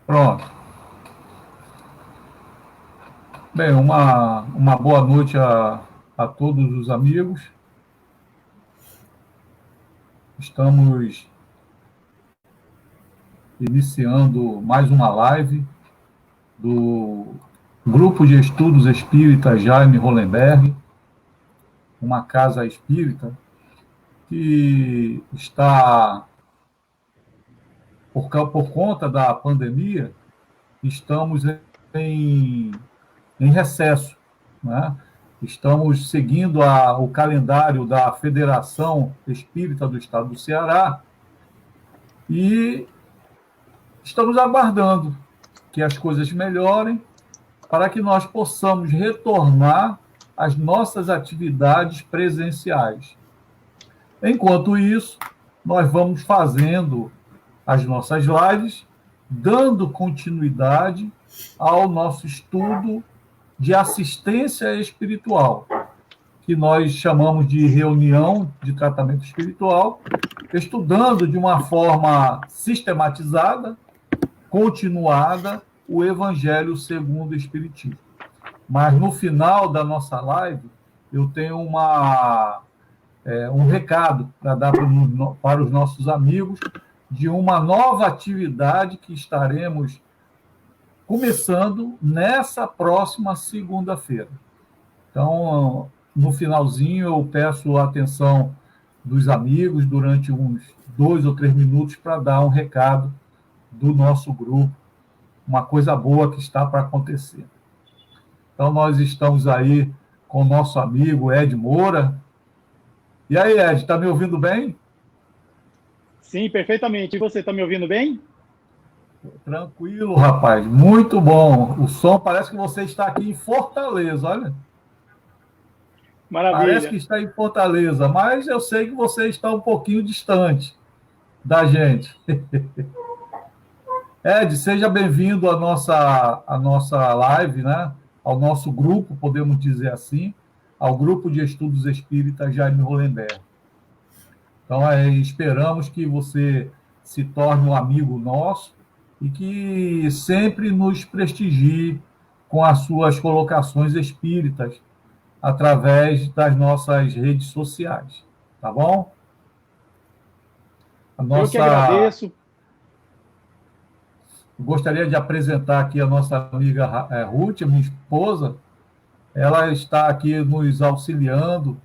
Pronto. Bem, uma boa noite a todos os amigos. Estamos iniciando mais uma live do Grupo de Estudos Espírita Jaime Hollenberg, uma casa espírita que está, por conta da pandemia, estamos em recesso, né? Estamos seguindo o calendário da Federação Espírita do Estado do Ceará e estamos aguardando que as coisas melhorem para que nós possamos retornar às nossas atividades presenciais. Enquanto isso, nós vamos fazendo as nossas lives, dando continuidade ao nosso estudo de assistência espiritual, que nós chamamos de reunião de tratamento espiritual, estudando de uma forma sistematizada, continuada, o Evangelho segundo o Espiritismo. Mas no final da nossa live, eu tenho um recado para dar para os nossos amigos de uma nova atividade que estaremos começando nessa próxima segunda-feira. Então, no finalzinho, eu peço a atenção dos amigos durante uns 2 ou 3 minutos para dar um recado do nosso grupo, uma coisa boa que está para acontecer. Então, nós estamos aí com o nosso amigo Ed Moura. E aí, Ed, está me ouvindo bem? Sim, perfeitamente. E você, está me ouvindo bem? Tranquilo, rapaz. Muito bom. O som parece que você está aqui em Fortaleza, olha. Maravilha. Parece que está em Fortaleza, mas eu sei que você está um pouquinho distante da gente. Ed, seja bem-vindo à nossa live, né? Ao nosso grupo, podemos dizer assim, ao Grupo de Estudos Espíritas Jaime Hollenberg. Então, esperamos que você se torne um amigo nosso e que sempre nos prestigie com as suas colocações espíritas através das nossas redes sociais, tá bom? Eu que agradeço. Gostaria de apresentar aqui a nossa amiga Ruth, minha esposa. Ela está aqui nos auxiliando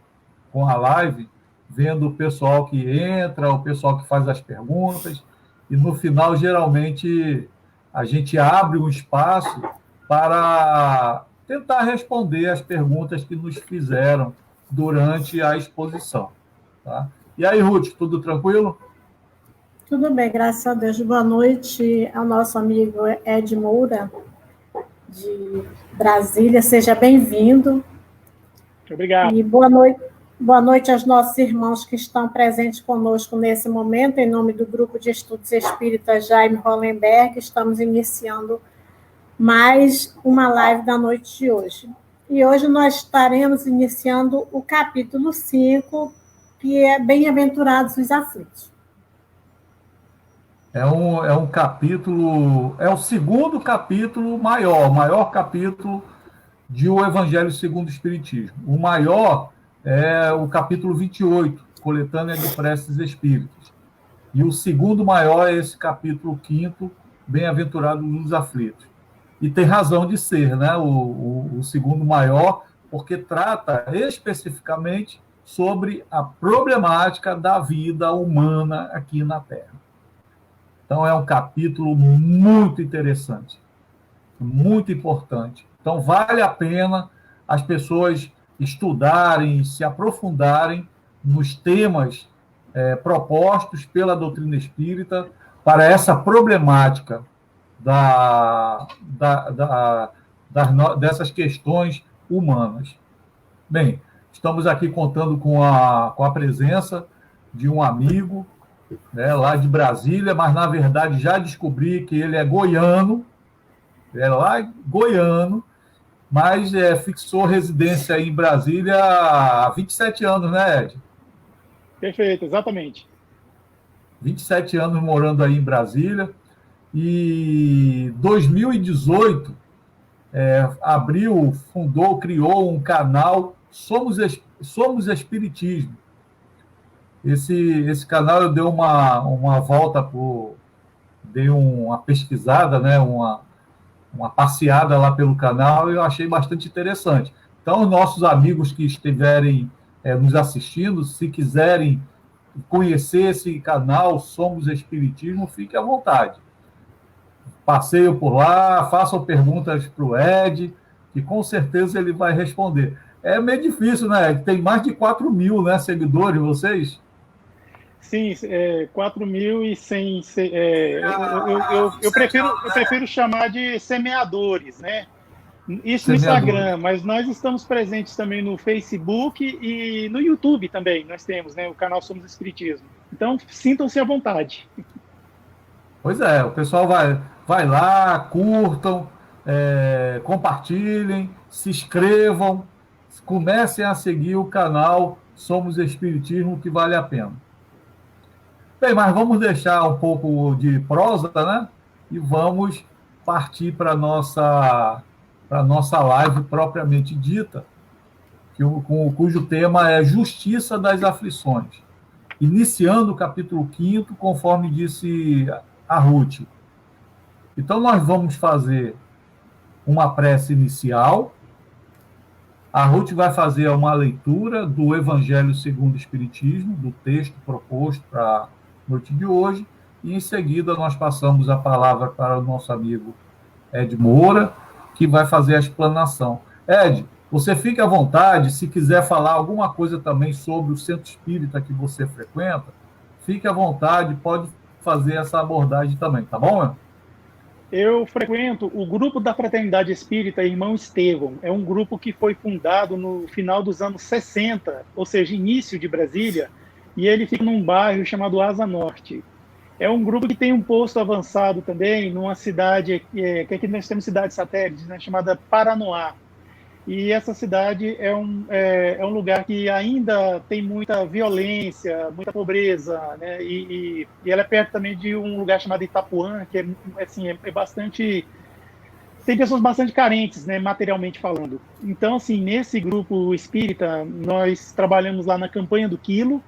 com a live, vendo o pessoal que entra, o pessoal que faz as perguntas, e no final, geralmente, a gente abre um espaço para tentar responder as perguntas que nos fizeram durante a exposição. Tá? E aí, Ruth, tudo tranquilo? Tudo bem, graças a Deus. Boa noite ao nosso amigo Ed Moura, de Brasília. Seja bem-vindo. Obrigado. E boa noite aos nossos irmãos que estão presentes conosco nesse momento. Em nome do Grupo de Estudos Espíritas Jaime Hollenberg, estamos iniciando mais uma live da noite de hoje. E hoje nós estaremos iniciando o capítulo 5, que é Bem-aventurados os aflitos. É um capítulo, é o segundo capítulo maior, o maior capítulo de O Evangelho segundo o Espiritismo. O maior é o capítulo 28, Coletânea de Preces Espíritas. E o segundo maior é esse capítulo 5º, Bem-aventurados os aflitos. E tem razão de ser, né? O segundo maior, porque trata especificamente sobre a problemática da vida humana aqui na Terra. Então, é um capítulo muito interessante, muito importante. Então, vale a pena as pessoas estudarem, se aprofundarem nos temas propostos pela doutrina espírita para essa problemática dessas questões humanas. Bem, estamos aqui contando com a presença de um amigo, né, lá de Brasília, mas na verdade já descobri que ele é goiano, mas fixou residência em Brasília há 27 anos, né, Ed? Perfeito, exatamente. 27 anos morando aí em Brasília, e 2018 criou um canal Somos Espiritismo. Esse canal eu dei uma volta dei uma pesquisada, né, uma passeada lá pelo canal e eu achei bastante interessante. Então, os nossos amigos que estiverem nos assistindo, se quiserem conhecer esse canal Somos Espiritismo, fique à vontade. Passeio por lá, façam perguntas para o Ed, que com certeza ele vai responder. É meio difícil, né, Ed? Tem mais de 4.000, né, seguidores, vocês? Sim, 4.100. Eu prefiro chamar de semeadores, né? Isso no Instagram, mas nós estamos presentes também no Facebook e no YouTube também. Nós temos, né, o canal Somos Espiritismo. Então, sintam-se à vontade. Pois é, o pessoal vai lá, curtam, compartilhem, se inscrevam, comecem a seguir o canal Somos Espiritismo, que vale a pena. Bem, mas vamos deixar um pouco de prosa, né? E vamos partir para a nossa live propriamente dita, cujo tema é Justiça das Aflições. Iniciando o capítulo 5º, conforme disse a Ruth. Então, nós vamos fazer uma prece inicial. A Ruth vai fazer uma leitura do Evangelho segundo o Espiritismo, do texto proposto para a noite de hoje, e em seguida nós passamos a palavra para o nosso amigo Ed Moura, que vai fazer a explanação. Ed, você fique à vontade, se quiser falar alguma coisa também sobre o centro espírita que você frequenta, fique à vontade, pode fazer essa abordagem também, tá bom? Eu frequento o grupo da Fraternidade Espírita Irmão Estevão. É um grupo que foi fundado no final dos anos 60, ou seja, início de Brasília, e ele fica num bairro chamado Asa Norte. É um grupo que tem um posto avançado também, numa cidade, que aqui nós temos cidade satélite, né, chamada Paranoá. E essa cidade é um lugar que ainda tem muita violência, muita pobreza, né? E ela é perto também de um lugar chamado Itapuã, que é bastante... Tem pessoas bastante carentes, né, materialmente falando. Então, assim, nesse grupo espírita, nós trabalhamos lá na campanha do Quilo,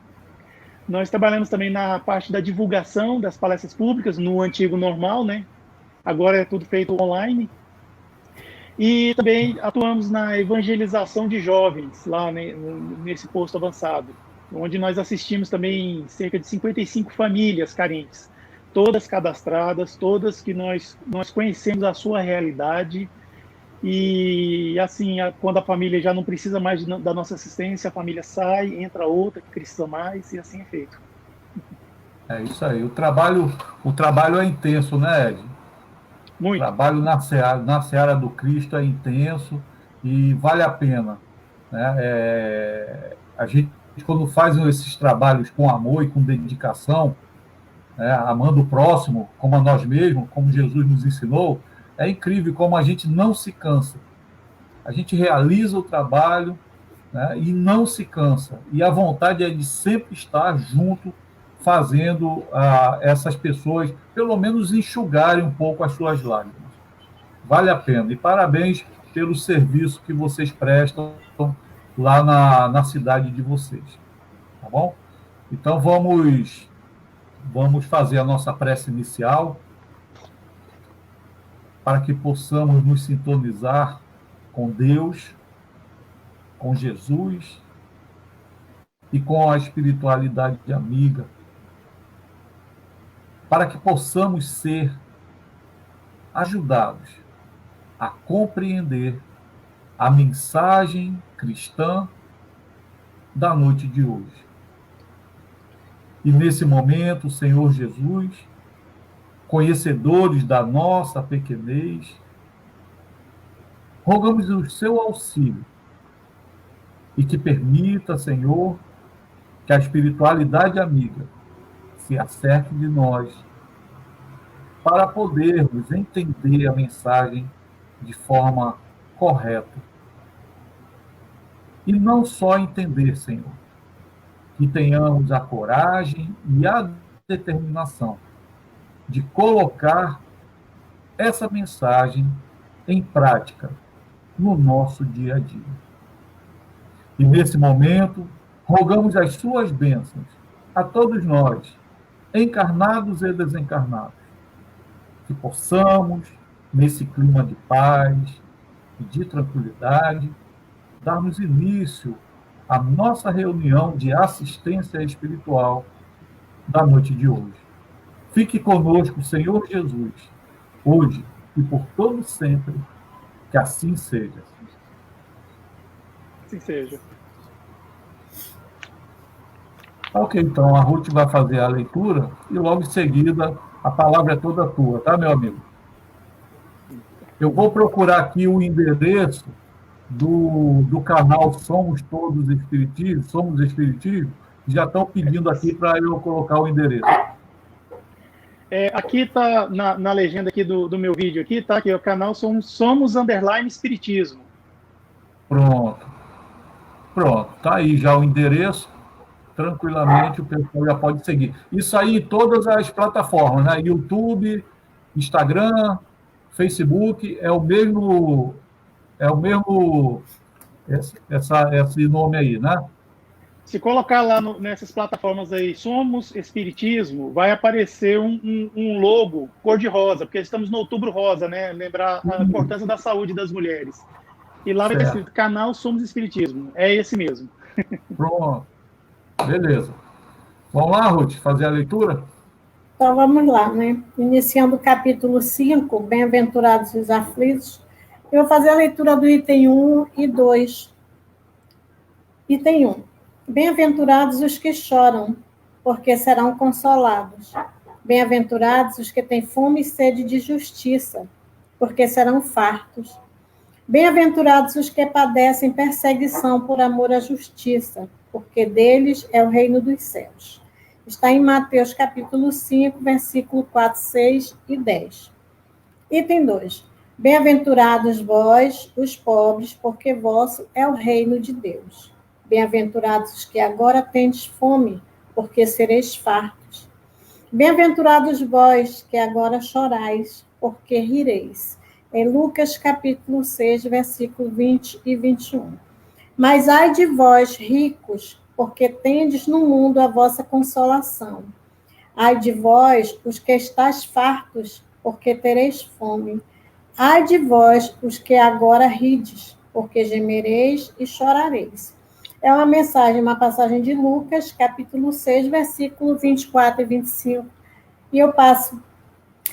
nós trabalhamos também na parte da divulgação das palestras públicas, no antigo normal, né? Agora é tudo feito online. E também atuamos na evangelização de jovens, lá nesse posto avançado, onde nós assistimos também cerca de 55 famílias carentes, todas cadastradas, todas que nós conhecemos a sua realidade. E assim, quando a família já não precisa mais da nossa assistência, a família sai, entra outra que precisa mais, e assim é feito. É isso aí. O trabalho é intenso, né, Ed? Muito. O trabalho na seara do Cristo é intenso e vale a pena, né? A gente, quando faz esses trabalhos com amor e com dedicação, né, amando o próximo como a nós mesmos, como Jesus nos ensinou, é incrível como a gente não se cansa. A gente realiza o trabalho, né, e não se cansa. E a vontade é de sempre estar junto, fazendo essas pessoas, pelo menos, enxugarem um pouco as suas lágrimas. Vale a pena. E parabéns pelo serviço que vocês prestam lá na cidade de vocês. Tá bom? Então, vamos fazer a nossa prece inicial para que possamos nos sintonizar com Deus, com Jesus e com a espiritualidade amiga, para que possamos ser ajudados a compreender a mensagem cristã da noite de hoje. E nesse momento, Senhor Jesus, conhecedores da nossa pequenez, rogamos o seu auxílio e que permita, Senhor, que a espiritualidade amiga se acerte de nós para podermos entender a mensagem de forma correta. E não só entender, Senhor, que tenhamos a coragem e a determinação de colocar essa mensagem em prática no nosso dia a dia. E nesse momento, rogamos as suas bênçãos a todos nós, encarnados e desencarnados, que possamos, nesse clima de paz e de tranquilidade, darmos início à nossa reunião de assistência espiritual da noite de hoje. Fique conosco, Senhor Jesus, hoje e por todo sempre, que assim seja. Assim seja. Ok, então a Ruth vai fazer a leitura e logo em seguida a palavra é toda tua, tá, meu amigo? Eu vou procurar aqui o endereço do canal Somos Todos Espiritismo, Somos Espiritismo, já estão pedindo aqui para eu colocar o endereço. Aqui está na legenda aqui do meu vídeo, aqui está aqui, o canal Somos Espiritismo. Pronto, tá aí já o endereço, tranquilamente o pessoal já pode seguir. Isso aí em todas as plataformas, né? YouTube, Instagram, Facebook, é o mesmo esse nome aí, né? Se colocar lá nessas plataformas aí, Somos Espiritismo, vai aparecer um logo cor-de-rosa, porque estamos no Outubro Rosa, né? Lembrar a importância da saúde das mulheres. E lá vai estar escrito canal Somos Espiritismo. É esse mesmo. Pronto. Beleza. Vamos lá, Ruth, fazer a leitura? Então, vamos lá, né? Iniciando o capítulo 5, Bem-aventurados os aflitos, eu vou fazer a leitura do item 1 e 2. Item 1. Bem-aventurados os que choram, porque serão consolados. Bem-aventurados os que têm fome e sede de justiça, porque serão fartos. Bem-aventurados os que padecem perseguição por amor à justiça, porque deles é o reino dos céus. Está em Mateus capítulo 5, versículo 4, 6 e 10. Item 2. Bem-aventurados vós, os pobres, porque vosso é o reino de Deus. Bem-aventurados os que agora tendes fome, porque sereis fartos. Bem-aventurados vós, que agora chorais, porque rireis. Em Lucas capítulo 6, versículo 20 e 21. Mas ai de vós, ricos, porque tendes no mundo a vossa consolação. Ai de vós, os que estáis fartos, porque tereis fome. Ai de vós, os que agora rides, porque gemereis e chorareis. É uma mensagem, uma passagem de Lucas, capítulo 6, versículo 24 e 25. E eu passo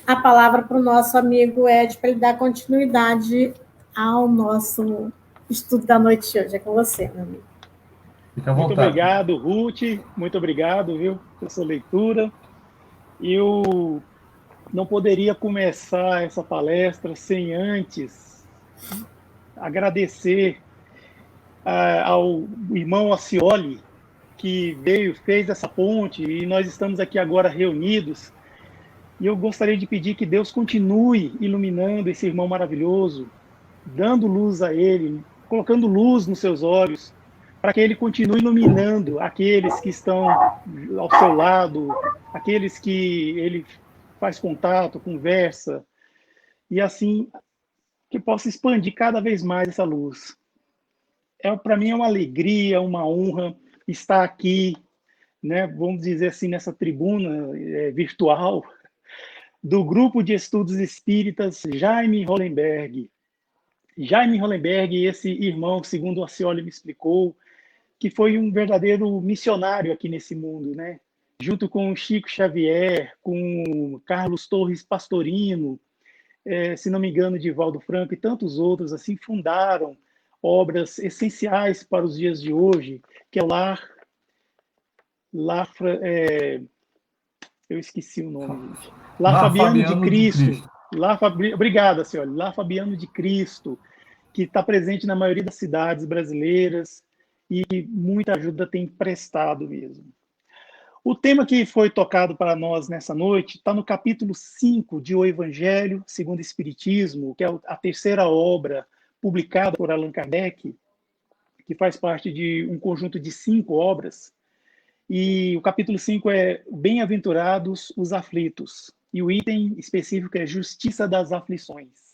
a palavra para o nosso amigo Ed, para ele dar continuidade ao nosso estudo da noite de hoje. É com você, meu amigo. Fica à vontade. Muito obrigado, Ruth. Muito obrigado, viu, por essa leitura. Eu não poderia começar essa palestra sem antes agradecer ao irmão Acioli, que fez essa ponte, e nós estamos aqui agora reunidos. E eu gostaria de pedir que Deus continue iluminando esse irmão maravilhoso, dando luz a ele, colocando luz nos seus olhos, para que ele continue iluminando aqueles que estão ao seu lado, aqueles que ele faz contato, conversa, e assim que possa expandir cada vez mais essa luz. Para mim é uma alegria, uma honra estar aqui, né, vamos dizer assim, nessa tribuna virtual do Grupo de Estudos Espíritas Jaime Hollenberg. Jaime Hollenberg, esse irmão, segundo o Acioli me explicou, que foi um verdadeiro missionário aqui nesse mundo, né? Junto com Chico Xavier, com Carlos Torres Pastorino, se não me engano, Divaldo Franco e tantos outros, assim, fundaram obras essenciais para os dias de hoje, que é o eu esqueci o nome, gente. Lar Fabiano de Cristo. Obrigada, senhora. Lar Fabiano de Cristo, que está presente na maioria das cidades brasileiras e muita ajuda tem prestado mesmo. O tema que foi tocado para nós nessa noite está no capítulo 5 de O Evangelho segundo o Espiritismo, que é a terceira obra publicada por Allan Kardec, que faz parte de um conjunto de 5 obras. E o capítulo 5 é Bem-aventurados os aflitos. e o item específico é Justiça das Aflições.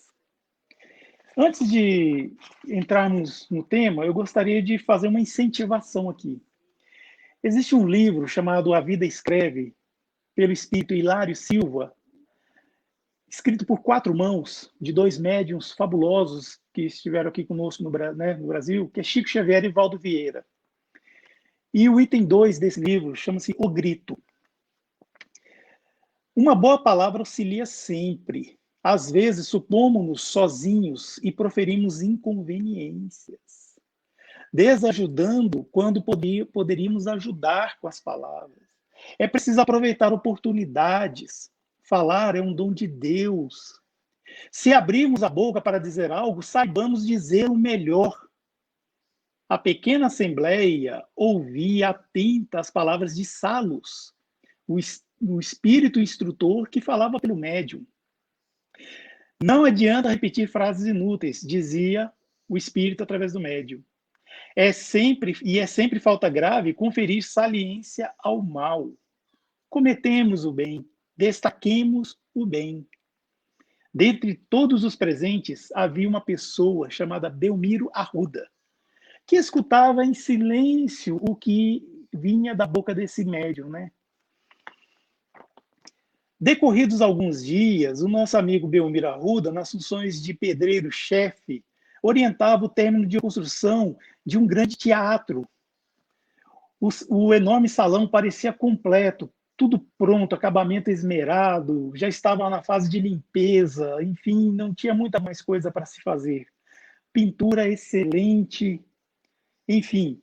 Antes de entrarmos no tema, eu gostaria de fazer uma incentivação aqui. Existe um livro chamado A Vida Escreve, pelo espírito Hilário Silva, escrito por 4 mãos, de 2 médiuns fabulosos que estiveram aqui conosco no Brasil, que é Chico Xavier e Valdo Vieira. E o item 2 desse livro chama-se O Grito. Uma boa palavra auxilia sempre. Às vezes, supomos-nos sozinhos e proferimos inconveniências, desajudando quando poderíamos ajudar com as palavras. É preciso aproveitar oportunidades. Falar é um dom de Deus. Se abrirmos a boca para dizer algo, saibamos dizer o melhor. A pequena assembleia ouvia atenta as palavras de Salus, o espírito instrutor que falava pelo médium. Não adianta repetir frases inúteis, dizia o espírito através do médium. É sempre falta grave conferir saliência ao mal. Cometemos o bem, destaquemos o bem. Dentre todos os presentes, havia uma pessoa chamada Belmiro Arruda, que escutava em silêncio o que vinha da boca desse médium, né? Decorridos alguns dias, o nosso amigo Belmiro Arruda, nas funções de pedreiro-chefe, orientava o término de construção de um grande teatro. O enorme salão parecia completo, tudo pronto, acabamento esmerado, já estava na fase de limpeza, enfim, não tinha muita mais coisa para se fazer. Pintura excelente, enfim.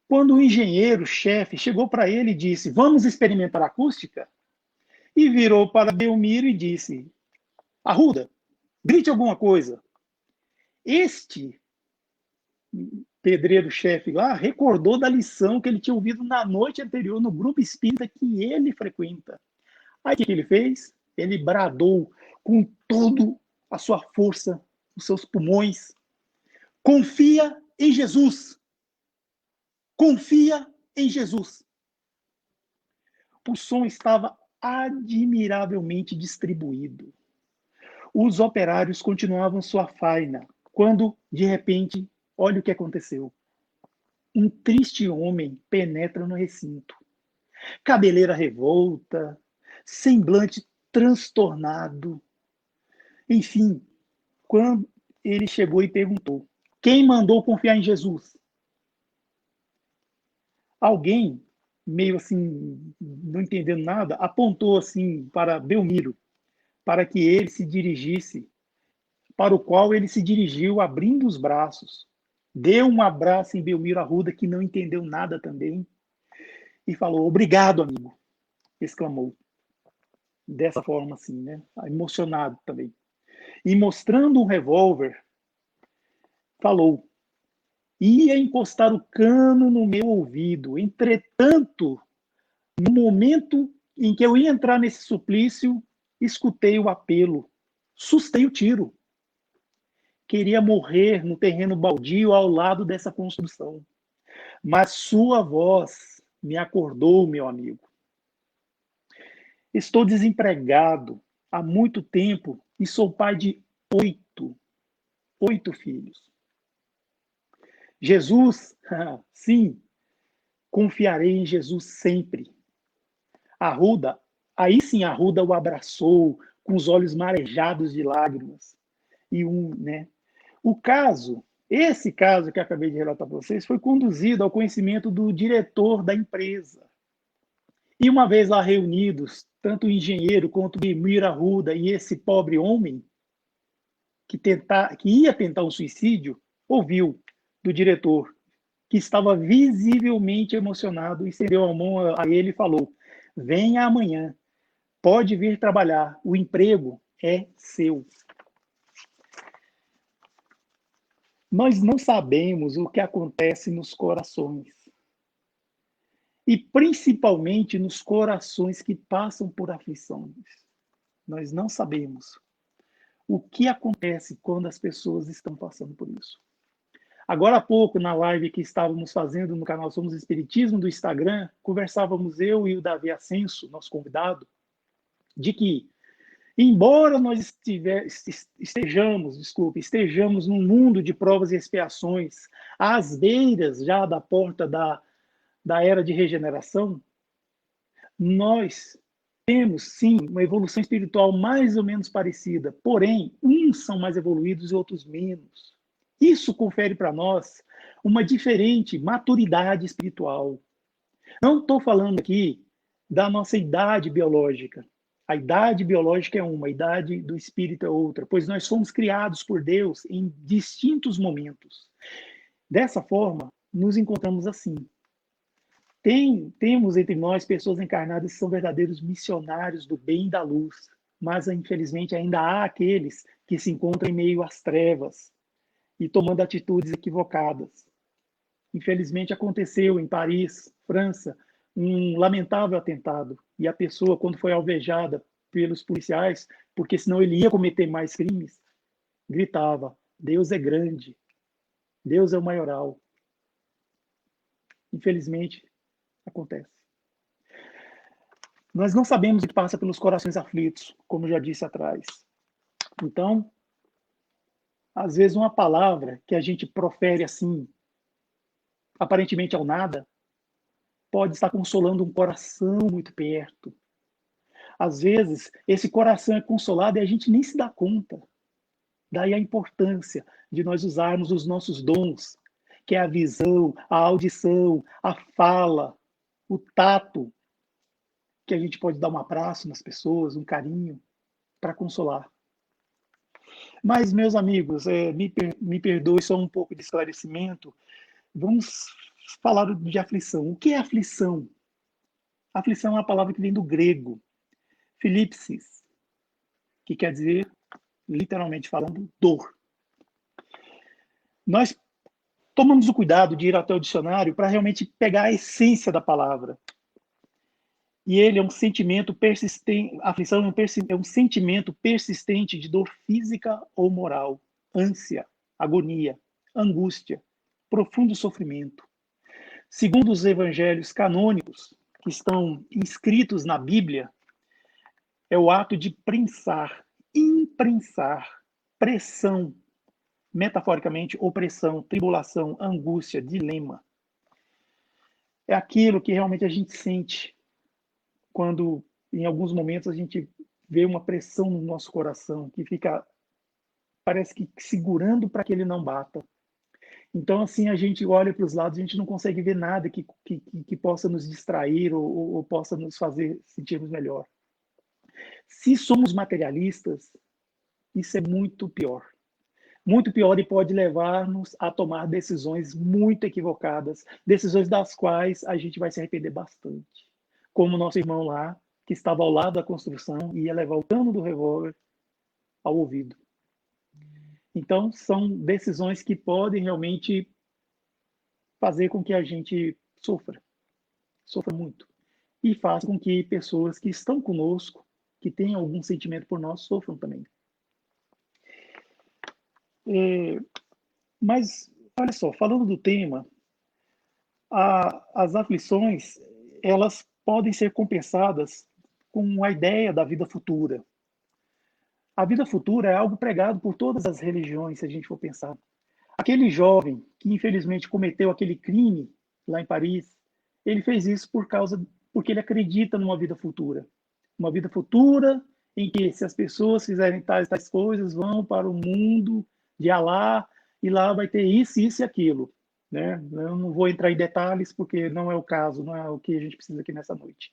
Quando o engenheiro-chefe chegou para ele e disse: "Vamos experimentar a acústica?", e virou para Belmiro e disse: "Arruda, grite alguma coisa." Este pedreiro-chefe lá recordou da lição que ele tinha ouvido na noite anterior no grupo espírita que ele frequenta. Aí o que ele fez? Ele bradou com toda a sua força, os seus pulmões: "Confia em Jesus! Confia em Jesus!" O som estava admiravelmente distribuído. Os operários continuavam sua faina, quando, de repente, olha o que aconteceu. Um triste homem penetra no recinto. Cabeleira revolta, semblante transtornado. Enfim, quando ele chegou e perguntou: "Quem mandou confiar em Jesus?" Alguém, meio assim, não entendendo nada, apontou assim para Belmiro, para que ele se dirigisse, para o qual ele se dirigiu abrindo os braços. Deu um abraço em Belmiro Arruda, que não entendeu nada também, e falou: "Obrigado, amigo", exclamou. Dessa forma assim, né? Emocionado também. E mostrando um revólver, falou: "Ia encostar o cano no meu ouvido. Entretanto, no momento em que eu ia entrar nesse suplício, escutei o apelo, sustei o tiro. Queria morrer no terreno baldio ao lado dessa construção. Mas sua voz me acordou, meu amigo. Estou desempregado há muito tempo e sou pai de 8 filhos. Jesus, sim, confiarei em Jesus sempre." Arruda, aí sim Arruda o abraçou, com os olhos marejados de lágrimas. Esse caso que eu acabei de relatar para vocês, foi conduzido ao conhecimento do diretor da empresa. E uma vez lá reunidos, tanto o engenheiro quanto o Belmiro Arruda e esse pobre homem, que ia tentar um suicídio, ouviu do diretor, que estava visivelmente emocionado, estendeu a mão a ele e falou: "Venha amanhã, pode vir trabalhar, o emprego é seu." Nós não sabemos o que acontece nos corações. E principalmente nos corações que passam por aflições. Nós não sabemos o que acontece quando as pessoas estão passando por isso. Agora há pouco, na live que estávamos fazendo no canal Somos Espiritismo do Instagram, conversávamos eu e o Davi Ascenso, nosso convidado, de que, embora nós estejamos num mundo de provas e expiações, às beiras já da porta da era de regeneração, nós temos, sim, uma evolução espiritual mais ou menos parecida, porém, uns são mais evoluídos e outros menos. Isso confere para nós uma diferente maturidade espiritual. Não estou falando aqui da nossa idade biológica. A idade biológica é uma, a idade do espírito é outra, pois nós fomos criados por Deus em distintos momentos. Dessa forma, nos encontramos assim. Temos entre nós pessoas encarnadas que são verdadeiros missionários do bem e da luz, mas infelizmente ainda há aqueles que se encontram em meio às trevas e tomando atitudes equivocadas. Infelizmente aconteceu em Paris, França, um lamentável atentado, e a pessoa, quando foi alvejada pelos policiais, porque senão ele ia cometer mais crimes, gritava: Deus é grande, Deus é o maioral. Infelizmente, acontece. Nós não sabemos o que passa pelos corações aflitos, como já disse atrás. Então, às vezes uma palavra que a gente profere assim, aparentemente ao nada, pode estar consolando um coração muito perto. Às vezes, esse coração é consolado e a gente nem se dá conta. Daí a importância de nós usarmos os nossos dons, que é a visão, a audição, a fala, o tato, que a gente pode dar um abraço nas pessoas, um carinho, para consolar. Mas, meus amigos, me perdoe só um pouco de esclarecimento. Vamos falar de aflição. O que é aflição? Aflição é uma palavra que vem do grego, philipsis, que quer dizer, literalmente falando, dor. Nós tomamos o cuidado de ir até o dicionário para realmente pegar a essência da palavra. E ele é um sentimento persistente, a aflição é um sentimento persistente de dor física ou moral, ânsia, agonia, angústia, profundo sofrimento. Segundo os evangelhos canônicos, que estão inscritos na Bíblia, é o ato de prensar, imprensar, pressão, metaforicamente, opressão, tribulação, angústia, dilema. É aquilo que realmente a gente sente quando, em alguns momentos, a gente vê uma pressão no nosso coração, que fica, parece que segurando para que ele não bata. Então, assim, a gente olha para os lados, a gente não consegue ver nada que possa nos distrair ou possa nos fazer sentirmos melhor. Se somos materialistas, isso é muito pior. Muito pior, e pode levar-nos a tomar decisões muito equivocadas, decisões das quais a gente vai se arrepender bastante. Como o nosso irmão lá, que estava ao lado da construção e ia levar o cano do revólver ao ouvido. Então, são decisões que podem realmente fazer com que a gente sofra muito. E faz com que pessoas que estão conosco, que têm algum sentimento por nós, sofram também. Mas, olha só, falando do tema, as aflições, elas podem ser compensadas com a ideia da vida futura. A vida futura é algo pregado por todas as religiões, se a gente for pensar. Aquele jovem que infelizmente cometeu aquele crime lá em Paris, ele fez isso porque ele acredita numa vida futura. Uma vida futura em que, se as pessoas fizerem tais coisas, vão para o mundo de Alá, e lá vai ter isso e aquilo. Né? Eu não vou entrar em detalhes, porque não é o caso, não é o que a gente precisa aqui nessa noite.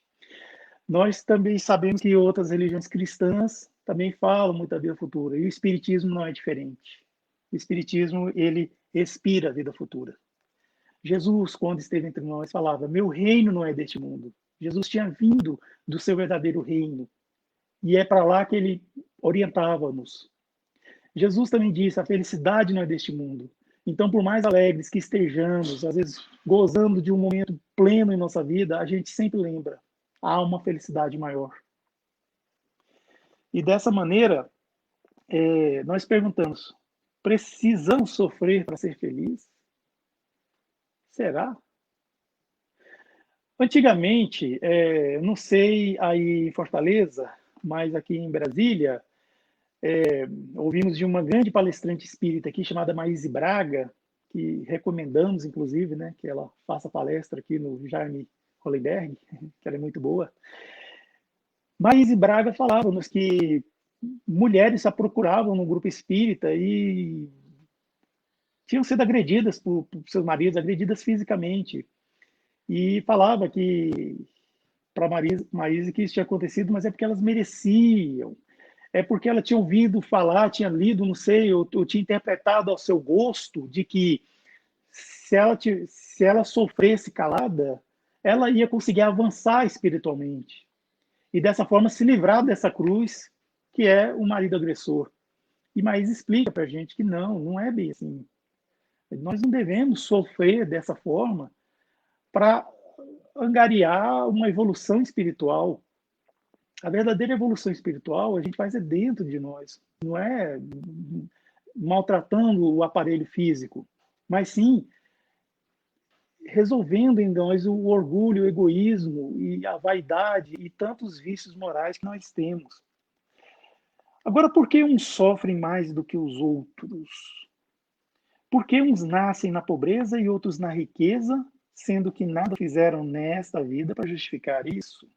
Nós também sabemos que outras religiões cristãs também falam muito da vida futura, e o Espiritismo não é diferente. O Espiritismo, ele expira a vida futura. Jesus, quando esteve entre nós, falava: meu reino não é deste mundo. Jesus tinha vindo do seu verdadeiro reino, e é para lá que ele orientava-nos. Jesus também disse: a felicidade não é deste mundo. Então, por mais alegres que estejamos, às vezes gozando de um momento pleno em nossa vida, a gente sempre lembra: há uma felicidade maior. E dessa maneira, nós perguntamos: precisamos sofrer para ser feliz? Será? Antigamente, não sei aí em Fortaleza, mas aqui em Brasília, ouvimos de uma grande palestrante espírita aqui, chamada Maíse Braga, que recomendamos, inclusive, né, que ela faça palestra aqui no Jaime Hollenberg, que ela é muito boa. Maíse Braga falava-nos que mulheres a procuravam no grupo espírita e tinham sido agredidas por seus maridos, agredidas fisicamente. E falava que, para Maíse, que isso tinha acontecido, mas é porque elas mereciam. É porque ela tinha ouvido falar, tinha lido, não sei, ou tinha interpretado ao seu gosto, de que se ela sofresse calada, ela ia conseguir avançar espiritualmente. E dessa forma se livrar dessa cruz, que é o marido agressor. E Maíse explica para a gente que não é bem assim. Nós não devemos sofrer dessa forma para angariar uma evolução espiritual. A verdadeira evolução espiritual a gente faz dentro de nós, não é maltratando o aparelho físico, mas sim resolvendo em nós o orgulho, o egoísmo e a vaidade e tantos vícios morais que nós temos. Agora, por que uns sofrem mais do que os outros? Por que uns nascem na pobreza e outros na riqueza, sendo que nada fizeram nesta vida para justificar isso?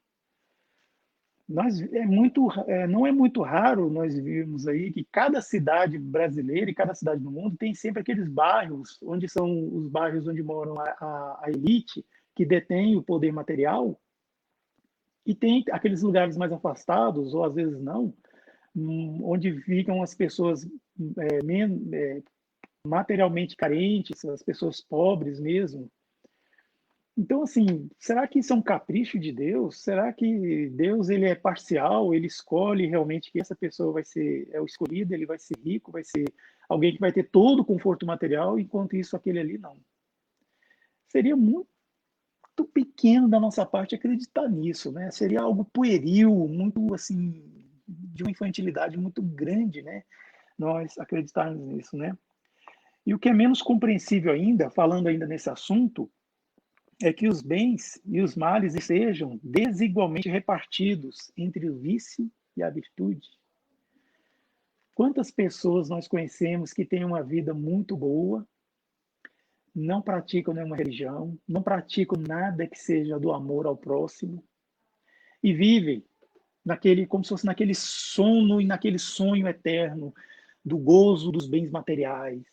Não é muito raro nós virmos aí que cada cidade brasileira e cada cidade do mundo tem sempre aqueles bairros, onde são os bairros onde moram a elite, que detém o poder material, e tem aqueles lugares mais afastados, ou às vezes não, onde ficam as pessoas materialmente carentes, as pessoas pobres mesmo. Então, assim, será que isso é um capricho de Deus? Será que Deus ele é parcial? Ele escolhe realmente que essa pessoa vai ser o escolhido, ele vai ser rico, vai ser alguém que vai ter todo o conforto material, enquanto isso aquele ali não? Seria muito pequeno da nossa parte acreditar nisso, né? Seria algo pueril, muito assim, de uma infantilidade muito grande, né? Nós acreditarmos nisso, né? E o que é menos compreensível ainda, falando ainda nesse assunto, é que os bens e os males sejam desigualmente repartidos entre o vício e a virtude. Quantas pessoas nós conhecemos que têm uma vida muito boa, não praticam nenhuma religião, não praticam nada que seja do amor ao próximo e vivem como se fosse naquele sono e naquele sonho eterno do gozo dos bens materiais.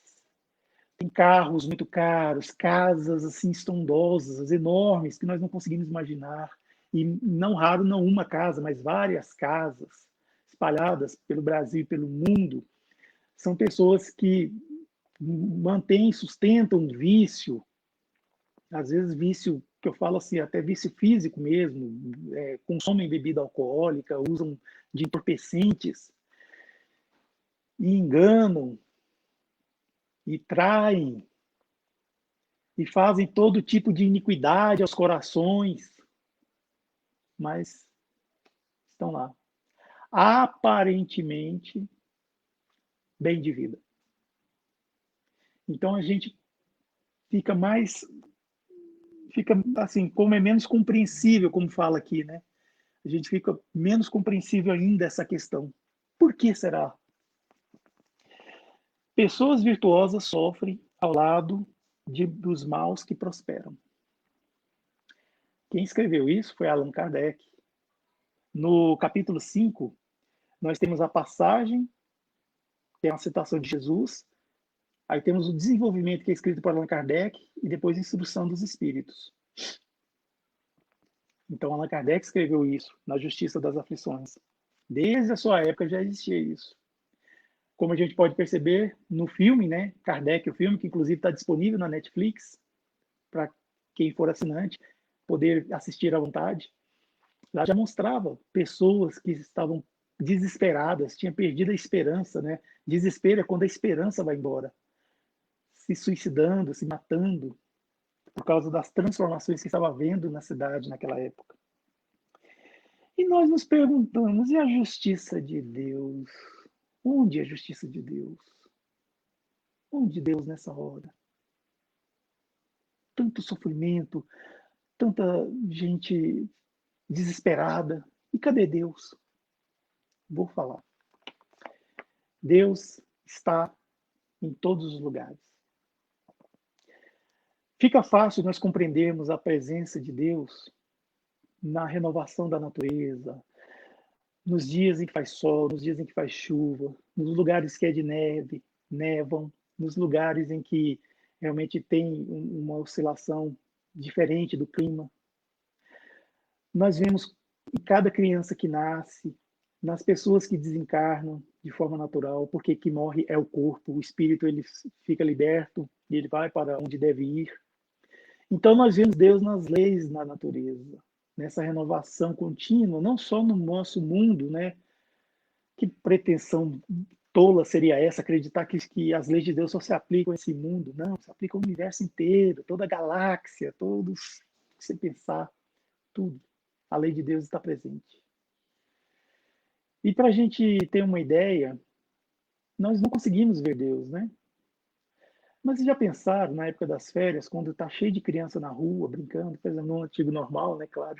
Tem carros muito caros, casas assim estrondosas, enormes, que nós não conseguimos imaginar. E não raro, não uma casa, mas várias casas espalhadas pelo Brasil e pelo mundo. São pessoas que mantêm, sustentam vício, às vezes vício, que eu falo assim, até vício físico mesmo, consomem bebida alcoólica, usam de entorpecentes, e enganam, e traem, e fazem todo tipo de iniquidade aos corações, mas estão lá, aparentemente bem de vida. Então a gente fica assim, como é menos compreensível, como fala aqui, né? A gente fica menos compreensível ainda essa questão. Por que será? Pessoas virtuosas sofrem ao lado dos maus que prosperam. Quem escreveu isso foi Allan Kardec. No capítulo 5, nós temos a passagem, tem uma citação de Jesus, aí temos o desenvolvimento que é escrito por Allan Kardec e depois a instrução dos espíritos. Então, Allan Kardec escreveu isso na Justiça das Aflições. Desde a sua época já existia isso. Como a gente pode perceber no filme, né, Kardec, o filme, que inclusive está disponível na Netflix, para quem for assinante, poder assistir à vontade. Lá já mostrava pessoas que estavam desesperadas, tinham perdido a esperança, né? Desespero é quando a esperança vai embora. Se suicidando, se matando, por causa das transformações que estava havendo na cidade naquela época. E nós nos perguntamos, e a justiça de Deus? Onde é a justiça de Deus? Onde Deus nessa hora? Tanto sofrimento, tanta gente desesperada. E cadê Deus? Vou falar. Deus está em todos os lugares. Fica fácil nós compreendermos a presença de Deus na renovação da natureza, nos dias em que faz sol, nos dias em que faz chuva, nos lugares que é de neve, nevam, nos lugares em que realmente tem uma oscilação diferente do clima. Nós vemos em cada criança que nasce, nas pessoas que desencarnam de forma natural, porque que morre é o corpo, o espírito ele fica liberto e ele vai para onde deve ir. Então nós vemos Deus nas leis da natureza, nessa renovação contínua, não só no nosso mundo, né? Que pretensão tola seria essa, acreditar que as leis de Deus só se aplicam a esse mundo? Não, se aplicam ao universo inteiro, toda a galáxia, todos, se você pensar, tudo. A lei de Deus está presente. E para a gente ter uma ideia, nós não conseguimos ver Deus, né? Mas vocês já pensaram, na época das férias, quando está cheio de criança na rua, brincando, fazendo um antigo normal, né, claro.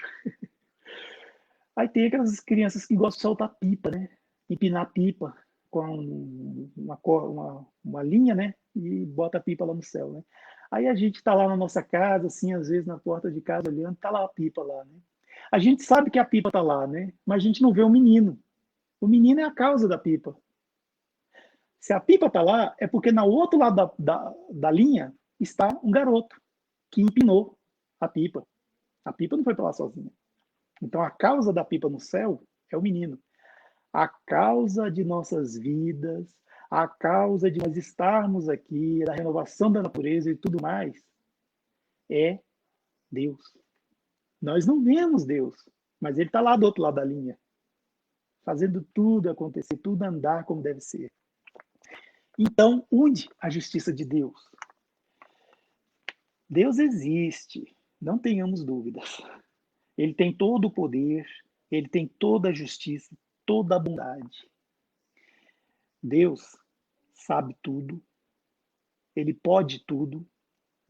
Aí tem aquelas crianças que gostam de soltar pipa, né? Empinar pipa com uma linha, né? E bota a pipa lá no céu, né? Aí a gente está lá na nossa casa, assim, às vezes na porta de casa olhando, tá lá a pipa lá, né? A gente sabe que a pipa tá lá, né? Mas a gente não vê o menino. O menino é a causa da pipa. Se a pipa tá lá, é porque no outro lado da linha está um garoto que empinou a pipa. A pipa não foi para lá sozinha. Então a causa da pipa no céu é o menino. A causa de nossas vidas, a causa de nós estarmos aqui, da renovação da natureza e tudo mais, é Deus. Nós não vemos Deus, mas Ele está lá do outro lado da linha, fazendo tudo acontecer, tudo andar como deve ser. Então, onde a justiça de Deus? Deus existe, não tenhamos dúvidas. Ele tem todo o poder, Ele tem toda a justiça, toda a bondade. Deus sabe tudo, Ele pode tudo,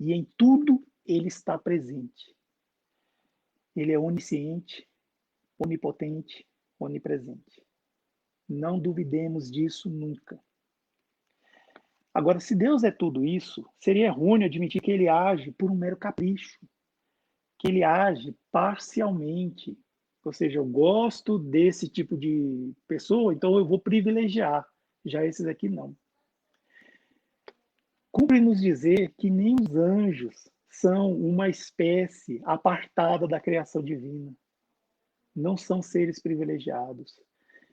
e em tudo Ele está presente. Ele é onisciente, onipotente, onipresente. Não duvidemos disso nunca. Agora, se Deus é tudo isso, seria errôneo admitir que Ele age por um mero capricho, que Ele age parcialmente. Ou seja, eu gosto desse tipo de pessoa, então eu vou privilegiar. Já esses aqui não. Cumpre-nos dizer que nem os anjos são uma espécie apartada da criação divina. Não são seres privilegiados.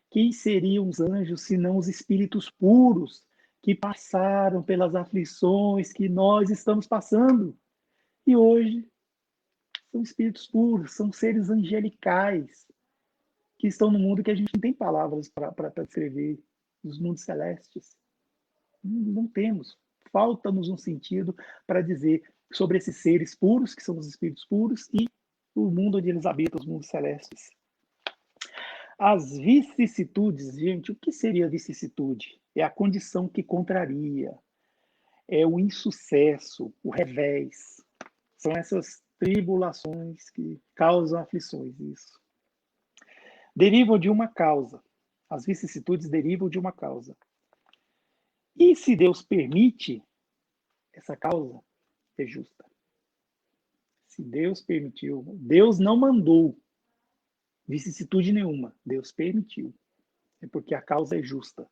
Quem seriam os anjos senão os espíritos puros que passaram pelas aflições que nós estamos passando? E hoje são espíritos puros, são seres angelicais que estão no mundo que a gente não tem palavras para descrever, os mundos celestes. Não temos. Falta-nos um sentido para dizer sobre esses seres puros, que são os espíritos puros, e o mundo onde eles habitam, os mundos celestes. As vicissitudes, gente, o que seria vicissitude? É a condição que contraria, é o insucesso, o revés. São essas tribulações que causam aflições, isso. Derivam de uma causa. As vicissitudes derivam de uma causa. E se Deus permite, essa causa é justa. Se Deus permitiu, Deus não mandou vicissitude nenhuma, Deus permitiu. É porque a causa é justa.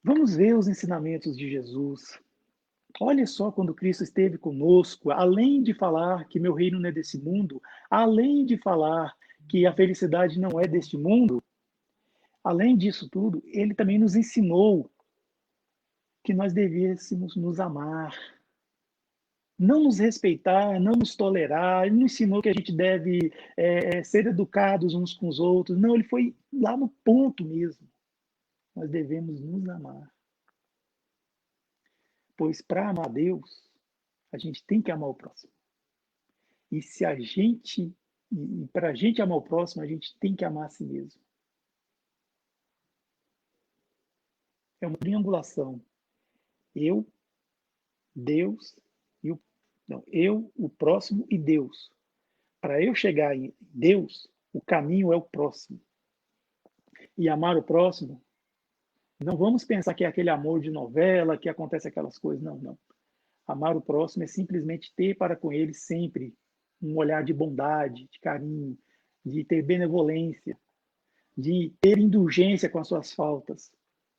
Vamos ver os ensinamentos de Jesus. Olha só quando Cristo esteve conosco, além de falar que meu reino não é desse mundo, além de falar que a felicidade não é deste mundo, além disso tudo, ele também nos ensinou que nós devêssemos nos amar, não nos respeitar, não nos tolerar. Ele não ensinou que a gente deve ser educados uns com os outros. Não, ele foi lá no ponto mesmo. Nós devemos nos amar. Pois para amar Deus, a gente tem que amar o próximo. E para a gente amar o próximo, a gente tem que amar a si mesmo. É uma triangulação. Eu, Deus e eu, o próximo e Deus. Para eu chegar em Deus, o caminho é o próximo. e amar o próximo, não vamos pensar que é aquele amor de novela, que acontece aquelas coisas. Não, não. Amar o próximo é simplesmente ter para com ele sempre um olhar de bondade, de carinho, de ter benevolência, de ter indulgência com as suas faltas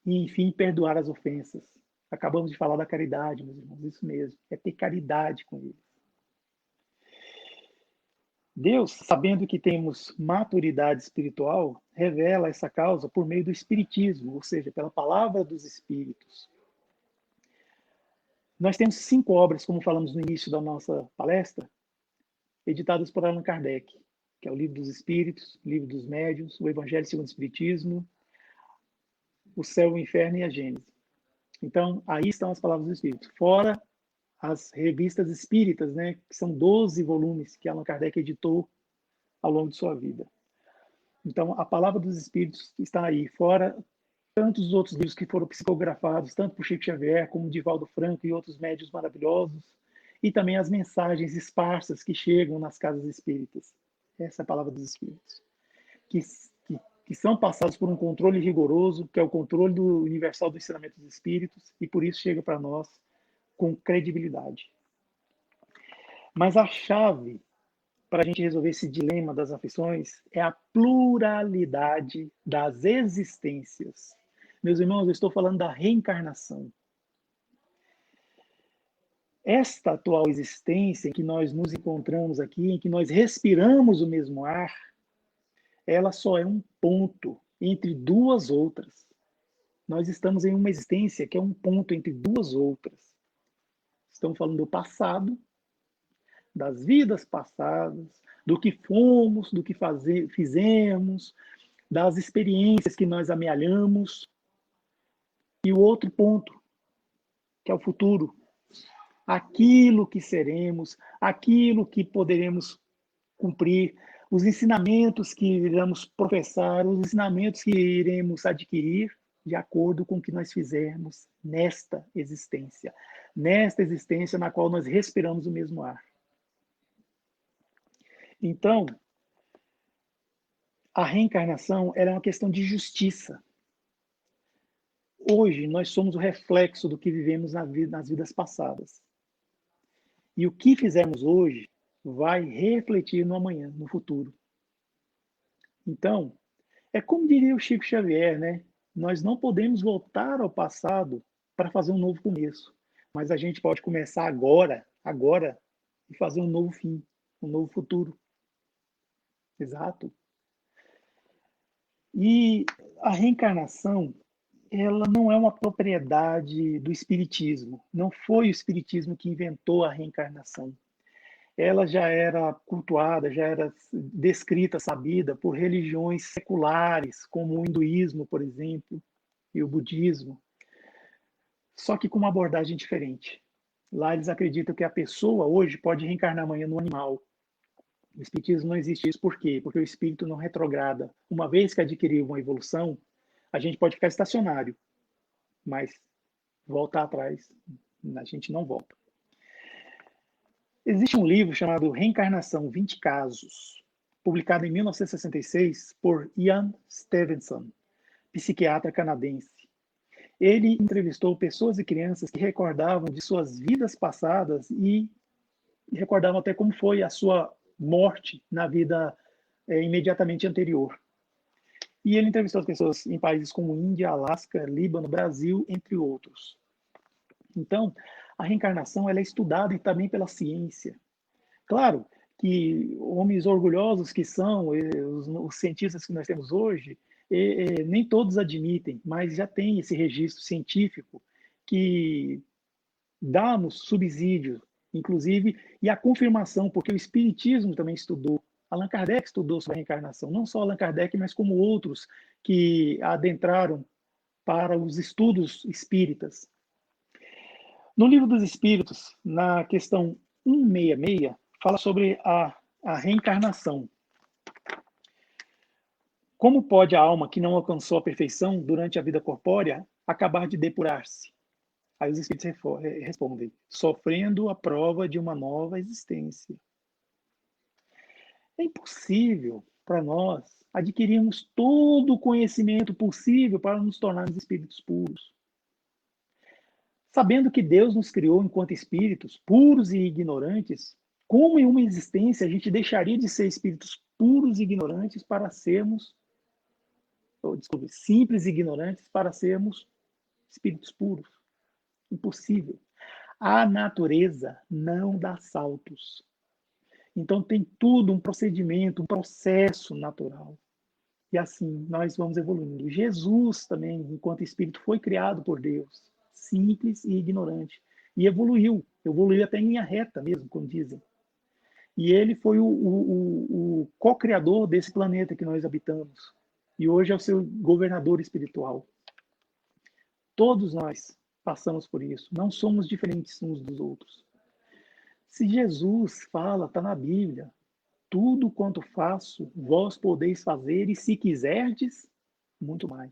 e, enfim, perdoar as ofensas. Acabamos de falar da caridade, meus irmãos, isso mesmo, é ter caridade com ele. Deus, sabendo que temos maturidade espiritual, revela essa causa por meio do espiritismo, ou seja, pela palavra dos espíritos. Nós temos 5 obras, como falamos no início da nossa palestra, editadas por Allan Kardec, que é o Livro dos Espíritos, o Livro dos Médiuns, o Evangelho segundo o Espiritismo, o Céu, o Inferno e a Gênese. Então, aí estão as palavras do Espírito. Fora as revistas espíritas, né, que são 12 volumes que Allan Kardec editou ao longo de sua vida. Então, a palavra dos Espíritos está aí, fora tantos outros livros que foram psicografados, tanto por Chico Xavier, como Divaldo Franco e outros médiuns maravilhosos, e também as mensagens esparsas que chegam nas casas espíritas. Essa é a palavra dos Espíritos. Que são passados por um controle rigoroso, que é o controle do universal do ensinamento dos Espíritos, e por isso chega para nós com credibilidade. Mas a chave para a gente resolver esse dilema das aflições é a pluralidade das existências. Meus irmãos, eu estou falando da reencarnação. Esta atual existência em que nós nos encontramos aqui, em que nós respiramos o mesmo ar, ela só é um ponto entre duas outras. Nós estamos em uma existência que é um ponto entre duas outras. Estamos falando do passado, das vidas passadas, do que fomos, do que fizemos, das experiências que nós amealhamos, e o outro ponto, que é o futuro. Aquilo que seremos, aquilo que poderemos cumprir, os ensinamentos que iremos professar, os ensinamentos que iremos adquirir de acordo com o que nós fizermos nesta existência na qual nós respiramos o mesmo ar. Então, a reencarnação era uma questão de justiça. Hoje, nós somos o reflexo do que vivemos nas vidas passadas. E o que fizermos hoje vai refletir no amanhã, no futuro. Então, é como diria o Chico Xavier, né? Nós não podemos voltar ao passado para fazer um novo começo, mas a gente pode começar agora, e fazer um novo fim, um novo futuro. Exato. E a reencarnação, ela não é uma propriedade do espiritismo. Não foi o espiritismo que inventou a reencarnação. Ela já era cultuada, já era descrita, sabida por religiões seculares, como o hinduísmo, por exemplo, e o budismo. Só que com uma abordagem diferente. Lá eles acreditam que a pessoa hoje pode reencarnar amanhã no animal. No espiritismo não existe isso. Por quê? Porque o espírito não retrograda. Uma vez que adquiriu uma evolução, a gente pode ficar estacionário, mas voltar atrás, a gente não volta. Existe um livro chamado Reencarnação, 20 Casos, publicado em 1966 por Ian Stevenson, psiquiatra canadense. Ele entrevistou pessoas e crianças que recordavam de suas vidas passadas e recordavam até como foi a sua morte na vida imediatamente anterior. E ele entrevistou as pessoas em países como Índia, Alasca, Líbano, Brasil, entre outros. Então, a reencarnação ela é estudada também pela ciência. Claro que homens orgulhosos que são os cientistas que nós temos hoje, nem todos admitem, mas já tem esse registro científico que dá-nos subsídio, inclusive, e a confirmação, porque o Espiritismo também estudou. Allan Kardec estudou sobre a reencarnação, não só Allan Kardec, mas como outros que adentraram para os estudos espíritas. No Livro dos Espíritos, na questão 166, fala sobre a reencarnação. Como pode a alma que não alcançou a perfeição durante a vida corpórea acabar de depurar-se? Aí os Espíritos respondem, sofrendo a prova de uma nova existência. É impossível para nós adquirirmos todo o conhecimento possível para nos tornarmos espíritos puros. Sabendo que Deus nos criou enquanto espíritos puros e ignorantes, como em uma existência a gente deixaria de ser espíritos puros e ignorantes para sermos, simples e ignorantes para sermos espíritos puros? Impossível. A natureza não dá saltos. Então tem tudo um procedimento, um processo natural. E assim nós vamos evoluindo. Jesus também, enquanto espírito, foi criado por Deus, simples e ignorante. E evoluiu até em linha reta mesmo, como dizem. E ele foi o co-criador desse planeta que nós habitamos. E hoje é o seu governador espiritual. Todos nós passamos por isso. Não somos diferentes uns dos outros. Se Jesus fala, está na Bíblia, tudo quanto faço, vós podeis fazer, e se quiserdes, muito mais.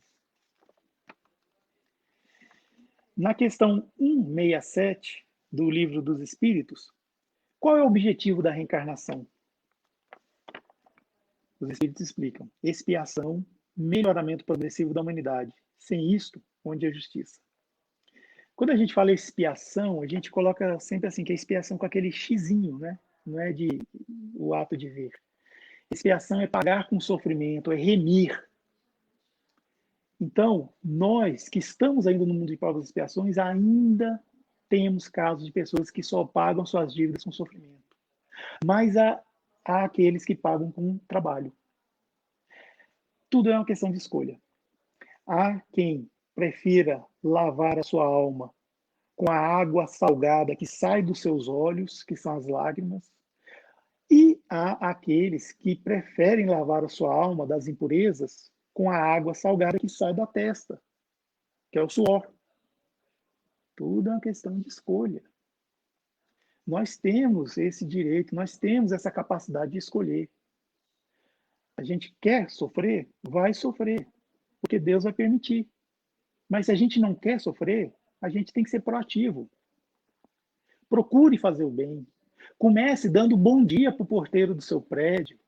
Na questão 167 do Livro dos Espíritos, qual é o objetivo da reencarnação? Os Espíritos explicam: expiação, melhoramento progressivo da humanidade. Sem isto, onde é a justiça? Quando a gente fala expiação, a gente coloca sempre assim, que é expiação com aquele xizinho, né? Não é o ato de ver. Expiação é pagar com sofrimento, é remir. Então, nós que estamos ainda no mundo de provas e expiações, ainda temos casos de pessoas que só pagam suas dívidas com sofrimento. Mas há aqueles que pagam com trabalho. Tudo é uma questão de escolha. Há quem prefira lavar a sua alma com a água salgada que sai dos seus olhos, que são as lágrimas, e há aqueles que preferem lavar a sua alma das impurezas com a água salgada que sai da testa, que é o suor. Tudo é uma questão de escolha. Nós temos esse direito, nós temos essa capacidade de escolher. A gente quer sofrer? Vai sofrer, porque Deus vai permitir. Mas se a gente não quer sofrer, a gente tem que ser proativo. Procure fazer o bem. Comece dando um bom dia para o porteiro do seu prédio.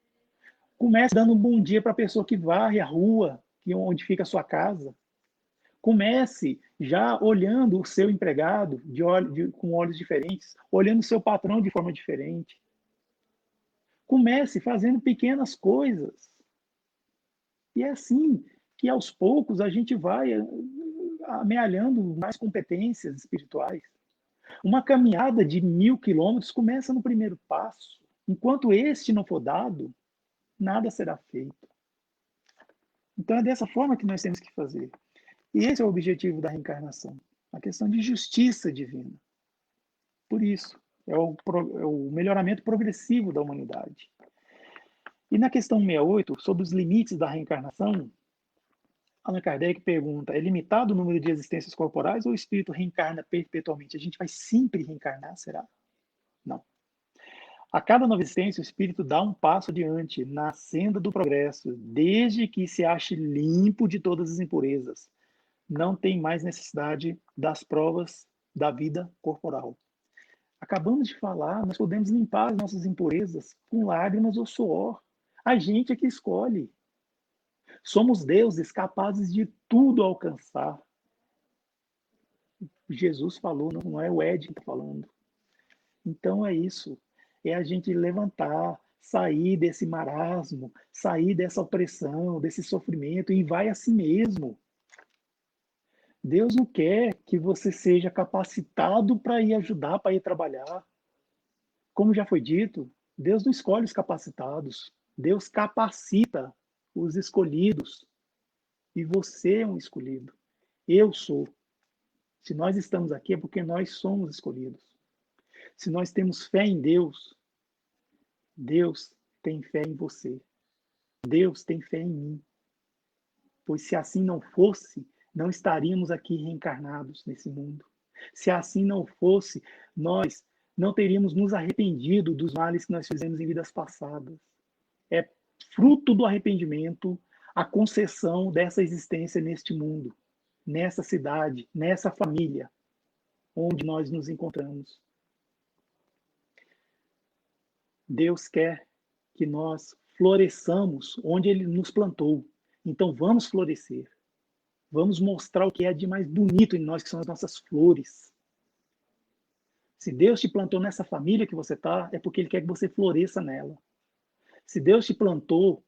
Comece dando um bom dia para a pessoa que varre a rua, onde fica a sua casa. Comece já olhando o seu empregado com olhos diferentes, olhando o seu patrão de forma diferente. Comece fazendo pequenas coisas. E é assim que, aos poucos, a gente vai amealhando mais competências espirituais. Uma caminhada de 1000 quilômetros começa no primeiro passo. Enquanto este não for dado, nada será feito. Então é dessa forma que nós temos que fazer. E esse é o objetivo da reencarnação, a questão de justiça divina. Por isso, é o melhoramento progressivo da humanidade. E na questão 68, sobre os limites da reencarnação, Allan Kardec pergunta: é limitado o número de existências corporais ou o espírito reencarna perpetuamente? A gente vai sempre reencarnar, será? Não. A cada nova existência, o espírito dá um passo adiante na senda do progresso, desde que se ache limpo de todas as impurezas. Não tem mais necessidade das provas da vida corporal. Acabamos de falar, nós podemos limpar as nossas impurezas com lágrimas ou suor. A gente é que escolhe. Somos deuses capazes de tudo alcançar. Jesus falou, não é o Ed que está falando. Então é isso. É a gente levantar, sair desse marasmo, sair dessa opressão, desse sofrimento e vai a si mesmo. Deus não quer que você seja capacitado para ir ajudar, para ir trabalhar. Como já foi dito, Deus não escolhe os capacitados. Deus capacita os escolhidos. E você é um escolhido. Eu sou. Se nós estamos aqui é porque nós somos escolhidos. Se nós temos fé em Deus, Deus tem fé em você. Deus tem fé em mim. Pois se assim não fosse, não estaríamos aqui reencarnados nesse mundo. Se assim não fosse, nós não teríamos nos arrependido dos males que nós fizemos em vidas passadas. É fruto do arrependimento a concessão dessa existência neste mundo, nessa cidade, nessa família onde nós nos encontramos. Deus quer que nós floresçamos onde Ele nos plantou. Então vamos florescer. Vamos mostrar o que é de mais bonito em nós, que são as nossas flores. Se Deus te plantou nessa família que você está, é porque Ele quer que você floresça nela. Se Deus te plantou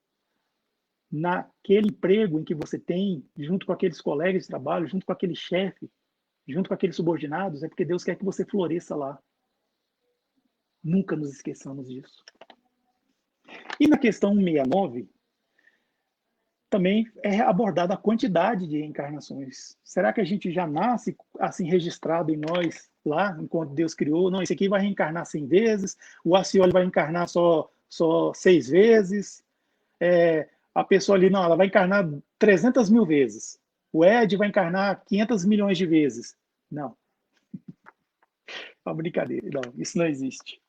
naquele emprego em que você tem, junto com aqueles colegas de trabalho, junto com aquele chefe, junto com aqueles subordinados, é porque Deus quer que você floresça lá. Nunca nos esqueçamos disso. E na questão 169, também é abordada a quantidade de reencarnações. Será que a gente já nasce assim registrado em nós, lá, enquanto Deus criou? Não, esse aqui vai reencarnar 100 vezes, o Acioli vai encarnar só 6 vezes, a pessoa ali, não, ela vai encarnar 300 mil vezes. O Ed vai encarnar 500 milhões de vezes. Não. É uma brincadeira. Não, isso não existe.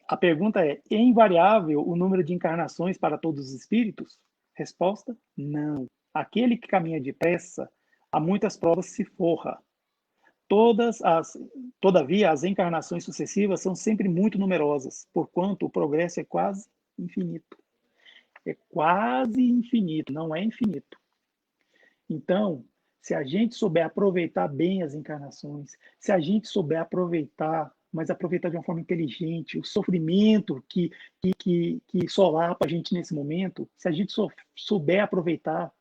A pergunta é invariável o número de encarnações para todos os espíritos? Resposta, não. Aquele que caminha depressa, a muitas provas se forra. Todavia, as encarnações sucessivas são sempre muito numerosas, porquanto o progresso é quase infinito. É quase infinito, não é infinito. Então, se a gente souber aproveitar bem as encarnações, se a gente souber aproveitar, mas aproveitar de uma forma inteligente, o sofrimento que solapa a gente nesse momento, se a gente souber aproveitar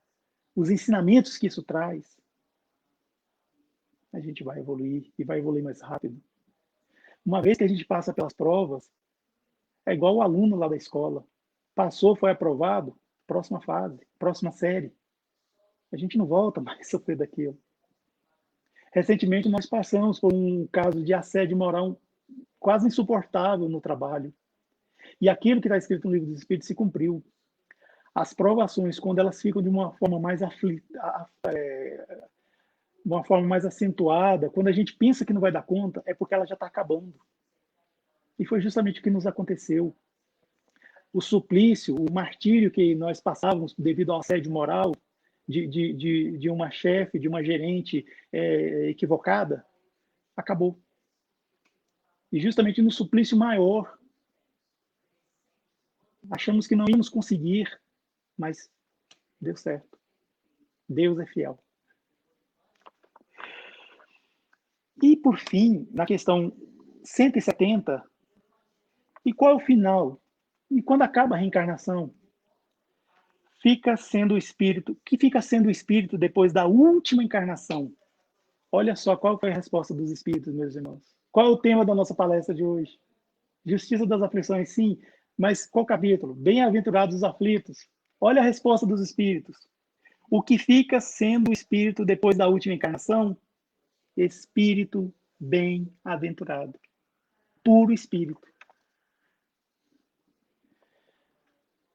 os ensinamentos que isso traz, a gente vai evoluir e vai evoluir mais rápido. Uma vez que a gente passa pelas provas, é igual o aluno lá da escola. Passou, foi aprovado, próxima fase, próxima série. A gente não volta mais a sofrer daquilo. Recentemente, nós passamos por um caso de assédio moral quase insuportável no trabalho. E aquilo que está escrito no Livro dos Espíritos se cumpriu. As provações, quando elas ficam de uma forma mais uma forma mais acentuada, quando a gente pensa que não vai dar conta, é porque ela já está acabando. E foi justamente o que nos aconteceu. O suplício, o martírio que nós passávamos devido ao assédio moral de uma chefe, de uma gerente equivocada, acabou. E justamente no suplício maior, achamos que não íamos conseguir, mas deu certo. Deus é fiel. E, por fim, na questão 170, e qual é o final? E quando acaba a reencarnação? Fica sendo o espírito. O que fica sendo o espírito depois da última encarnação? Olha só qual foi a resposta dos espíritos, meus irmãos. Qual é o tema da nossa palestra de hoje? Justiça das aflições, sim. Mas qual capítulo? Bem-aventurados os aflitos. Olha a resposta dos espíritos. O que fica sendo o espírito depois da última encarnação? Espírito bem-aventurado. Puro espírito.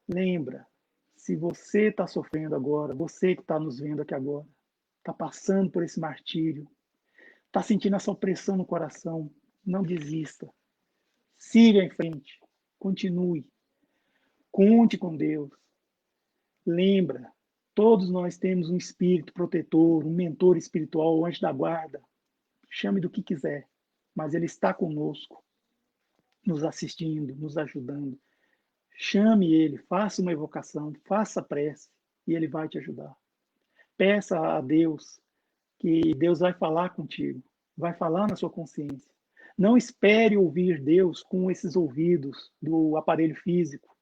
Lembra, se você está sofrendo agora, você que está nos vendo aqui agora, está passando por esse martírio, está sentindo essa opressão no coração, não desista. Siga em frente. Continue. Conte com Deus. Lembra, todos nós temos um espírito protetor, um mentor espiritual, um anjo da guarda. Chame do que quiser, mas ele está conosco, nos assistindo, nos ajudando. Chame ele, faça uma evocação, faça prece e ele vai te ajudar. Peça a Deus que Deus vai falar contigo, vai falar na sua consciência. Não espere ouvir Deus com esses ouvidos do aparelho físico.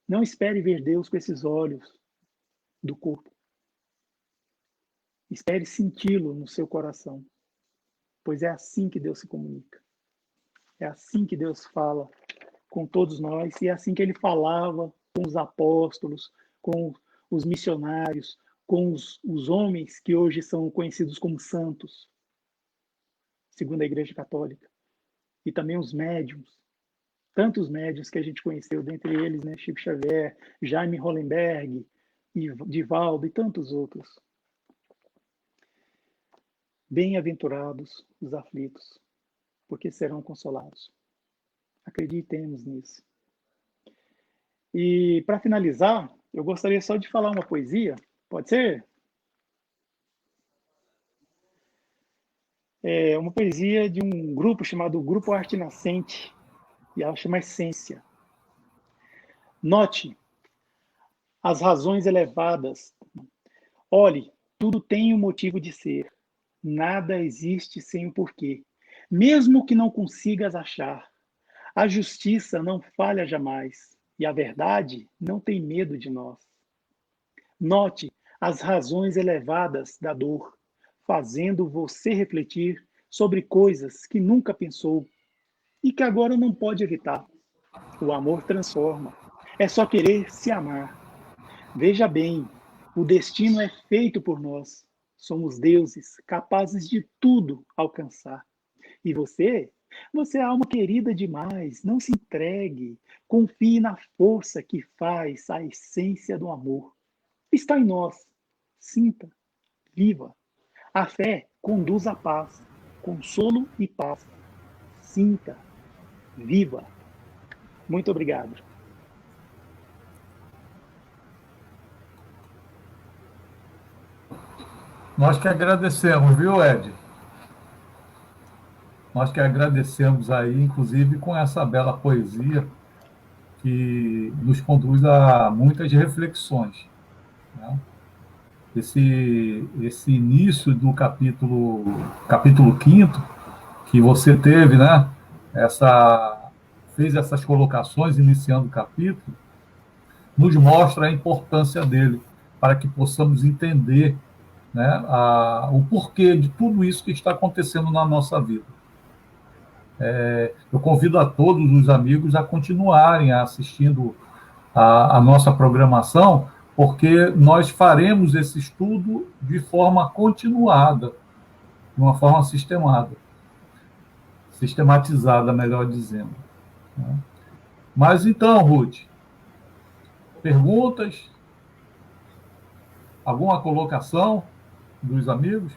Não espere ver Deus com esses olhos do corpo. Espere senti-lo no seu coração, pois é assim que Deus se comunica. É assim que Deus fala com todos nós, e é assim que ele falava com os apóstolos, com os missionários, com os homens que hoje são conhecidos como santos, segundo a Igreja Católica, e também os médiuns, tantos médiuns que a gente conheceu, dentre eles, né, Chico Xavier, Jaime Hollenberg, Divaldo e tantos outros. Bem-aventurados os aflitos, porque serão consolados. Acreditemos nisso. E, para finalizar, eu gostaria só de falar uma poesia. Pode ser? É uma poesia de um grupo chamado Grupo Arte Nascente, e ela chama Essência. Note as razões elevadas. Olhe, tudo tem um motivo de ser. Nada existe sem um porquê. Mesmo que não consigas achar, a justiça não falha jamais e a verdade não tem medo de nós. Note as razões elevadas da dor, fazendo você refletir sobre coisas que nunca pensou e que agora não pode evitar. O amor transforma. É só querer se amar. Veja bem, o destino é feito por nós. Somos deuses, capazes de tudo alcançar. E você é alma querida demais. Não se entregue. Confie na força que faz a essência do amor. Está em nós. Sinta, viva. A fé conduz à paz, consolo e paz. Sinta, viva. Muito obrigado. Nós que agradecemos, viu, Ed? Nós que agradecemos aí, inclusive com essa bela poesia que nos conduz a muitas reflexões, né? Esse início do capítulo 5º, que você teve, né? Fez essas colocações iniciando o capítulo, nos mostra a importância dele, para que possamos entender, né, o porquê de tudo isso que está acontecendo na nossa vida. Eu convido a todos os amigos a continuarem assistindo a nossa programação, porque nós faremos esse estudo de forma continuada, de uma forma sistematizada, melhor dizendo. Mas então, Ruth, perguntas? Alguma colocação dos amigos?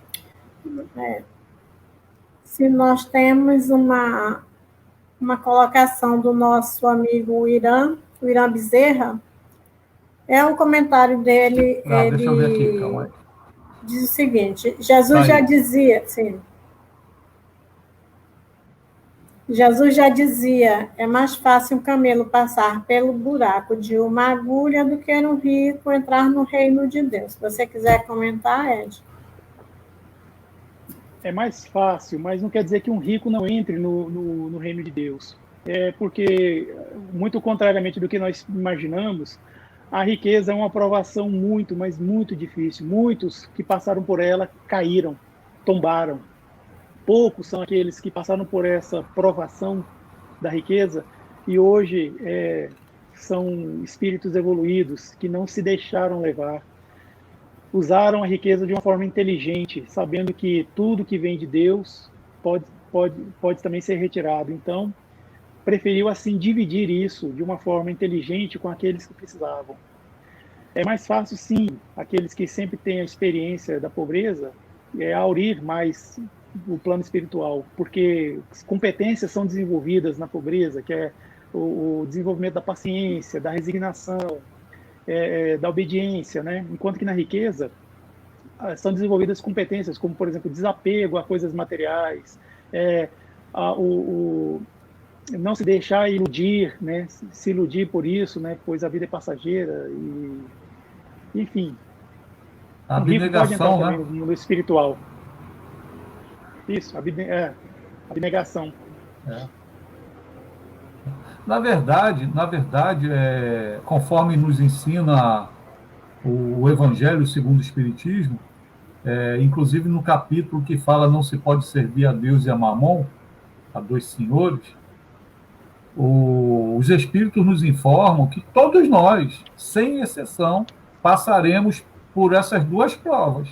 Se nós temos uma colocação do nosso amigo Irã Bezerra, é um comentário dele. Deixa eu ver aqui, calma aí. Diz o seguinte: Jesus já dizia, sim. Jesus já dizia, é mais fácil um camelo passar pelo buraco de uma agulha do que um rico entrar no reino de Deus. Se você quiser comentar, Ed. É mais fácil, mas não quer dizer que um rico não entre no reino de Deus. Porque, muito contrariamente do que nós imaginamos, a riqueza é uma provação muito, mas muito difícil. Muitos que passaram por ela caíram, tombaram. Poucos são aqueles que passaram por essa provação da riqueza e hoje são espíritos evoluídos que não se deixaram levar. Usaram a riqueza de uma forma inteligente, sabendo que tudo que vem de Deus pode também ser retirado. Então, preferiu assim dividir isso de uma forma inteligente com aqueles que precisavam. É mais fácil, sim, aqueles que sempre têm a experiência da pobreza, aurir mais o plano espiritual, porque competências são desenvolvidas na pobreza, que é o desenvolvimento da paciência, da resignação, da obediência, né? Enquanto que na riqueza são desenvolvidas competências como, por exemplo, desapego a coisas materiais, não se deixar iludir, né? Se iludir por isso, né? Pois a vida é passageira e, enfim, a rico pode entrar também né? no mundo espiritual. Isso, abnegação. Na verdade, conforme nos ensina o Evangelho segundo o Espiritismo, inclusive no capítulo que fala não se pode servir a Deus e a Mamon, a dois senhores, os Espíritos nos informam que todos nós, sem exceção, passaremos por essas duas provas,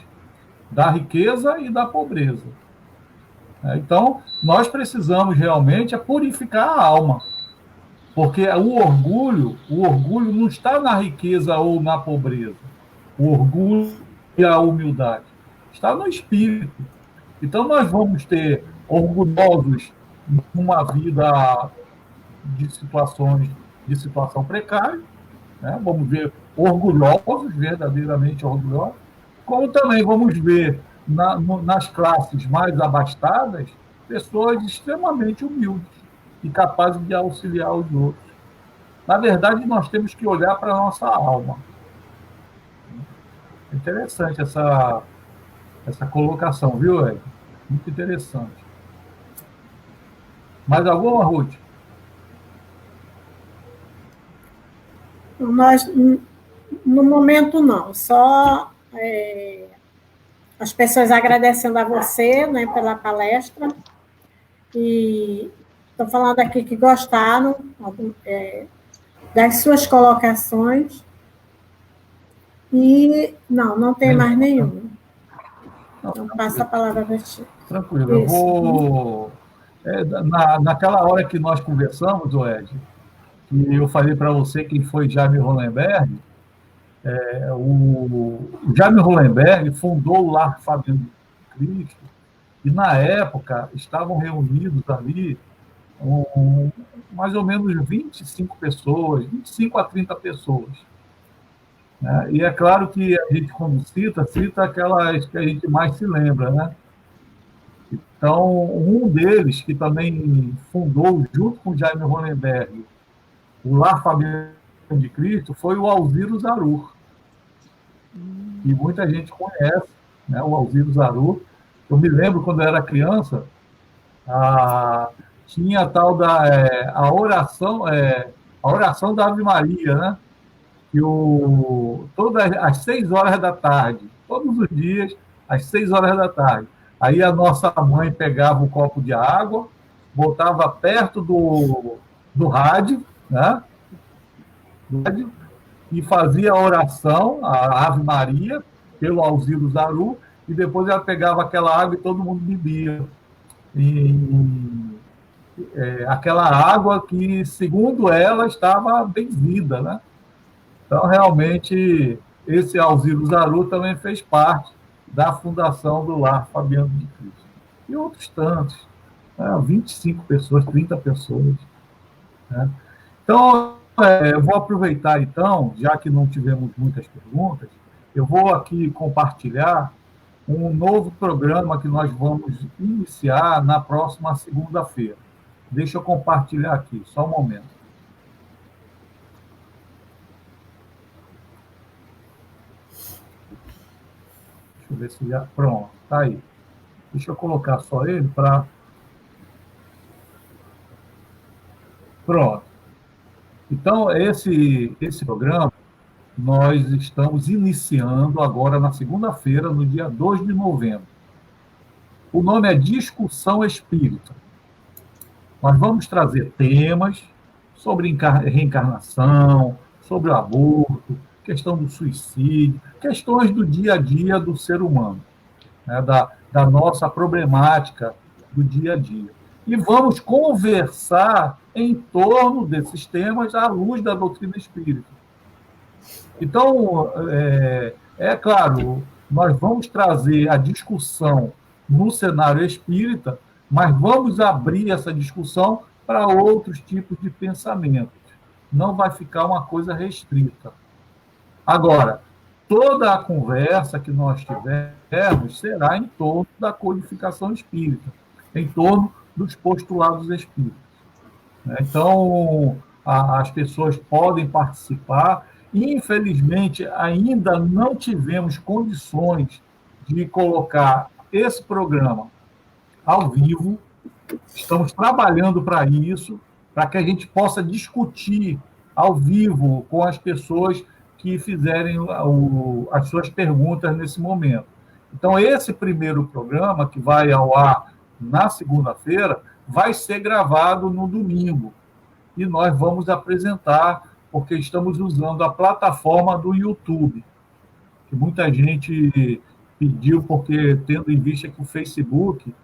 da riqueza e da pobreza. Então, nós precisamos realmente purificar a alma, porque o orgulho não está na riqueza ou na pobreza. O orgulho e a humildade está no espírito. Então, nós vamos ter orgulhosos numa vida de situação precária, né? Vamos ver orgulhosos, verdadeiramente orgulhosos, como também vamos ver nas classes mais abastadas, pessoas extremamente humildes e capazes de auxiliar os outros. Na verdade, nós temos que olhar para a nossa alma. Interessante essa colocação, viu, Ed? Muito interessante. Mais alguma, Ruth? Nós, no momento, não. Só as pessoas agradecendo a você, né, pela palestra. E estão falando aqui que gostaram das suas colocações. E não tem mais nenhum. Então, passa a palavra para ti. Tranquilo, eu vou... naquela hora que nós conversamos, Ed, que eu falei para você quem foi Jaime Hollenberg, o Jaime Hollenberg fundou o Lar Fabiano de Cristo, e na época estavam reunidos ali mais ou menos 25 pessoas, 25 a 30 pessoas. Né? E é claro que a gente, quando cita aquelas que a gente mais se lembra, né? Então, um deles, que também fundou, junto com Jaime Hollenberg, o Lar Fabiano de Cristo, foi o Alziro Zarur. E muita gente conhece, né, o Alziro Zarur. Eu me lembro, quando eu era criança, tinha a tal da a oração da Ave Maria, né? Que todas às 6 horas da tarde, todos os dias, às 6 horas da tarde. Aí a nossa mãe pegava um copo de água, botava perto do rádio, né? E fazia a oração, a Ave Maria, pelo Alziro Zarur, e depois ela pegava aquela água e todo mundo bebia. Aquela água que, segundo ela, estava benzida, né? Então, realmente, esse Alziro Zarur também fez parte da fundação do Lar Fabiano de Cristo. E outros tantos, né? 25 pessoas, 30 pessoas. Né? Então, eu vou aproveitar, então, já que não tivemos muitas perguntas, eu vou aqui compartilhar um novo programa que nós vamos iniciar na próxima segunda-feira. Deixa eu compartilhar aqui, só um momento. Deixa eu ver se já... Pronto, tá aí. Deixa eu colocar só ele para... Pronto. Então, esse programa, nós estamos iniciando agora na segunda-feira, no dia 2 de novembro. O nome é Discussão Espírita. Nós vamos trazer temas sobre reencarnação, sobre o aborto, questão do suicídio, questões do dia a dia do ser humano, né, da nossa problemática do dia a dia. E vamos conversar em torno desses temas à luz da doutrina espírita. Então, claro, nós vamos trazer a discussão no cenário espírita, mas vamos abrir essa discussão para outros tipos de pensamentos. Não vai ficar uma coisa restrita. Agora, toda a conversa que nós tivermos será em torno da codificação espírita, em torno dos postulados espíritas. Então, as pessoas podem participar. Infelizmente, ainda não tivemos condições de colocar esse programa ao vivo. Estamos trabalhando para isso, para que a gente possa discutir ao vivo com as pessoas que fizerem as suas perguntas nesse momento. Então, esse primeiro programa, que vai ao ar na segunda-feira, vai ser gravado no domingo. E nós vamos apresentar, porque estamos usando a plataforma do YouTube, que muita gente pediu, porque tendo em vista que o Facebook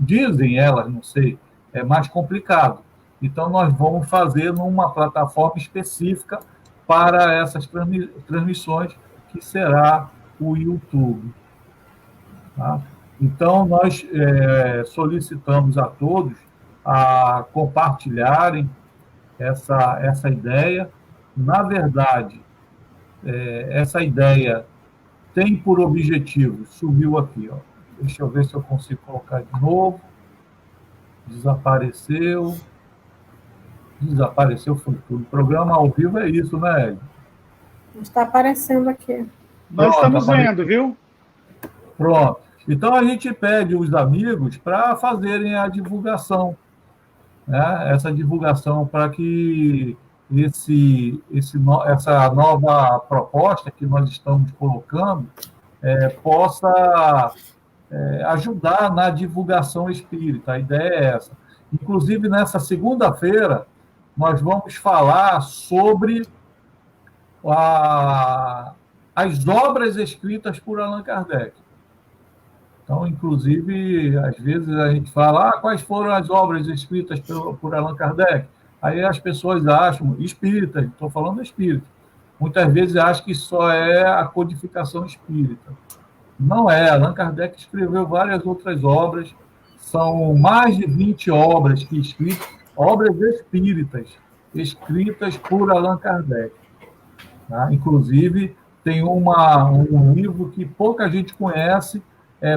dizem elas, não sei, é mais complicado. Então, nós vamos fazer numa plataforma específica para essas transmissões, que será o YouTube. Tá? Então, nós solicitamos a todos a compartilharem essa ideia. Na verdade, essa ideia tem por objetivo, subiu aqui, ó. Deixa eu ver se eu consigo colocar de novo. Desapareceu. Desapareceu, foi tudo. O programa ao vivo é isso, né, Ed? Está aparecendo aqui. Nós estamos vendo, viu? Pronto. Então, a gente pede os amigos para fazerem a divulgação, né? Essa divulgação para que essa nova proposta que nós estamos colocando possa ajudar na divulgação espírita. A ideia é essa. Inclusive, nessa segunda-feira, nós vamos falar sobre as obras escritas por Allan Kardec. Então, inclusive, às vezes a gente fala, quais foram as obras escritas por Allan Kardec? Aí as pessoas acham, espírita, estou falando espírita, muitas vezes acham que só é a codificação espírita. Não é, Allan Kardec escreveu várias outras obras, são mais de 20 obras que escritas, obras espíritas, escritas por Allan Kardec. Tá? Inclusive, tem um livro que pouca gente conhece,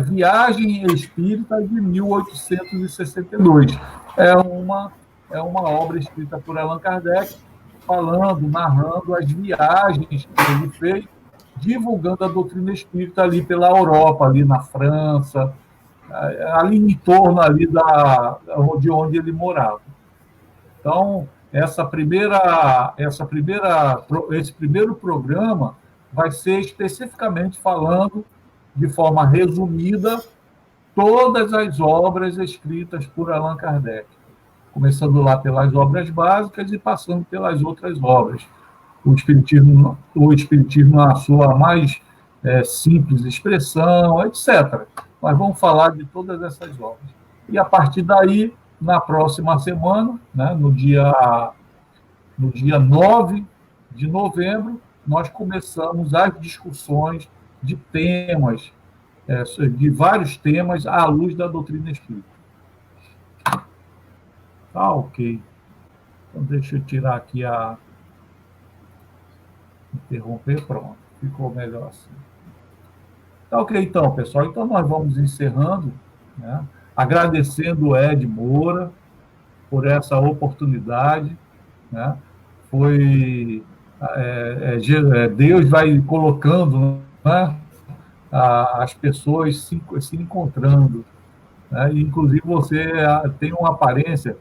Viagem Espírita de 1862. É uma obra escrita por Allan Kardec, falando, narrando as viagens que ele fez, divulgando a doutrina espírita ali pela Europa, ali na França, ali em torno ali de onde ele morava. Então, esse primeiro programa vai ser especificamente falando, de forma resumida, todas as obras escritas por Allan Kardec, começando lá pelas obras básicas e passando pelas outras obras. O Espiritismo na sua mais simples expressão, etc. Nós vamos falar de todas essas obras. E, a partir daí, na próxima semana, né, no dia 9 de novembro, nós começamos as discussões de temas, de vários temas, à luz da doutrina espírita. Tá, ok. Então, deixa eu tirar aqui interromper, pronto. Ficou melhor assim. Tá, ok, então, pessoal. Então, nós vamos encerrando, né, agradecendo o Ed Moura por essa oportunidade, né? Deus vai colocando, né, as pessoas se encontrando, né? E, inclusive, você tem uma aparência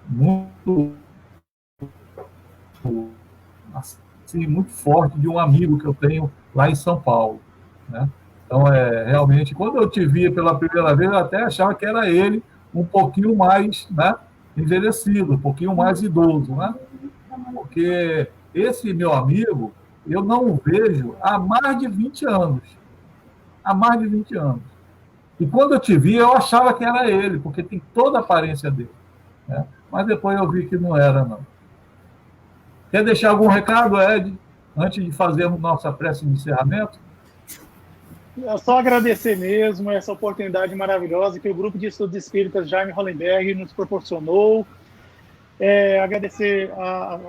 muito, assim, muito forte de um amigo que eu tenho lá em São Paulo, né? Então, realmente, quando eu te via pela primeira vez, eu até achava que era ele um pouquinho mais, né, envelhecido, um pouquinho mais idoso, né? Porque esse meu amigo, eu não o vejo há mais de 20 anos. Há mais de 20 anos. E quando eu te vi, eu achava que era ele, porque tem toda a aparência dele, né? Mas depois eu vi que não era, não. Quer deixar algum recado, Ed, antes de fazermos nossa prece de encerramento? É só agradecer mesmo essa oportunidade maravilhosa que o Grupo de Estudos Espíritas Jaime Hollenberg nos proporcionou. Agradecer a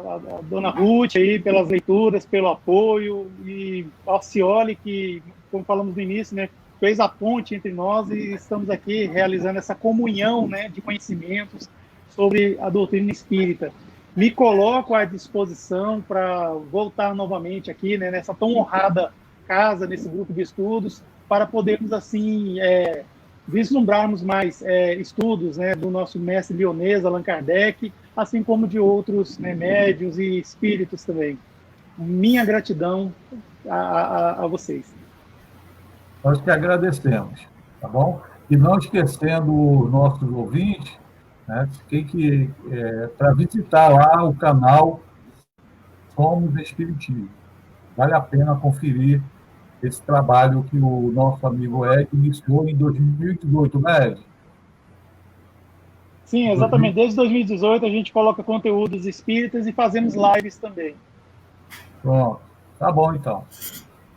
dona Ruth aí pelas leituras, pelo apoio, e ao Cioli, que, como falamos no início, né, fez a ponte entre nós, e estamos aqui realizando essa comunhão, né, de conhecimentos sobre a doutrina espírita. Me coloco à disposição para voltar novamente aqui, né, nessa tão honrada casa, nesse grupo de estudos, para podermos, assim, vislumbrarmos mais estudos, né, do nosso mestre lionês, Allan Kardec, assim como de outros, né, médiuns e espíritos também. Minha gratidão a vocês. Nós que agradecemos, tá bom? E não esquecendo os nossos ouvintes, né, para visitar lá o canal Somos Espiritismo. Vale a pena conferir esse trabalho que o nosso amigo Ed iniciou em 2018, né, Ed? Sim, exatamente. Desde 2018 a gente coloca conteúdos espíritas e fazemos lives também. Pronto. Tá bom, então.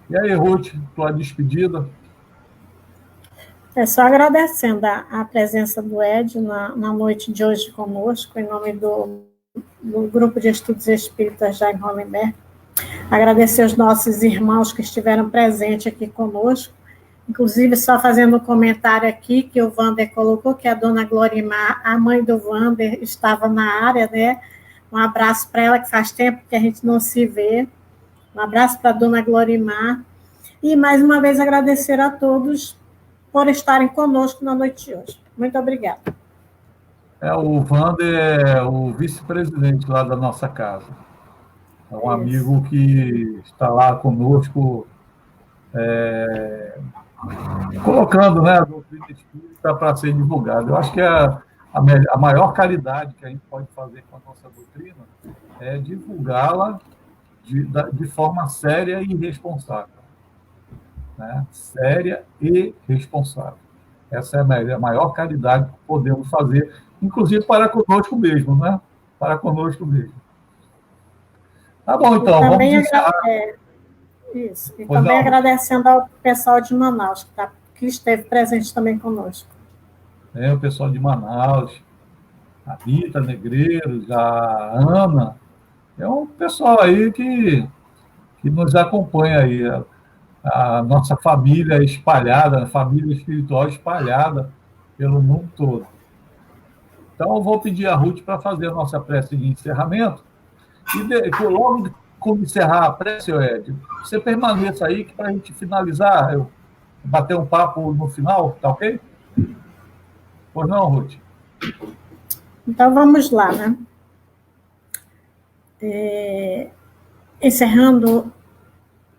E aí, Ruth, tua despedida? É só agradecendo a presença do Ed na noite de hoje conosco, em nome do Grupo de Estudos Espíritas Jaime Hollenberg. Agradecer aos nossos irmãos que estiveram presentes aqui conosco. Inclusive, só fazendo um comentário aqui, que o Wander colocou, que a dona Glorimar, a mãe do Wander, estava na área, né, Um abraço para ela, que faz tempo que a gente não se vê. Um abraço para a dona Glorimar. E, mais uma vez, agradecer a todos por estarem conosco na noite de hoje. Muito obrigada. O Wander é o vice-presidente lá da nossa casa. É um amigo que está lá conosco, colocando, né, a doutrina espírita para ser divulgada. Eu acho que a maior caridade que a gente pode fazer com a nossa doutrina é divulgá-la de forma séria e responsável. Né? Séria e responsável. Essa é a maior caridade que podemos fazer, inclusive para conosco mesmo, né? Para conosco mesmo. Tá bom, então, vamos encerrar. Isso. E também agradecendo ao pessoal de Manaus, que esteve presente também conosco. O pessoal de Manaus, a Rita Negreiros, a Ana, é um pessoal aí que nos acompanha aí. A nossa família espalhada, a família espiritual espalhada pelo mundo todo. Então, eu vou pedir a Ruth para fazer a nossa prece de encerramento. E logo quando encerrar a prece, Ed, você permaneça aí para a gente finalizar, eu bater um papo no final, tá ok? Pois não, Ruth? Então, vamos lá, né? Encerrando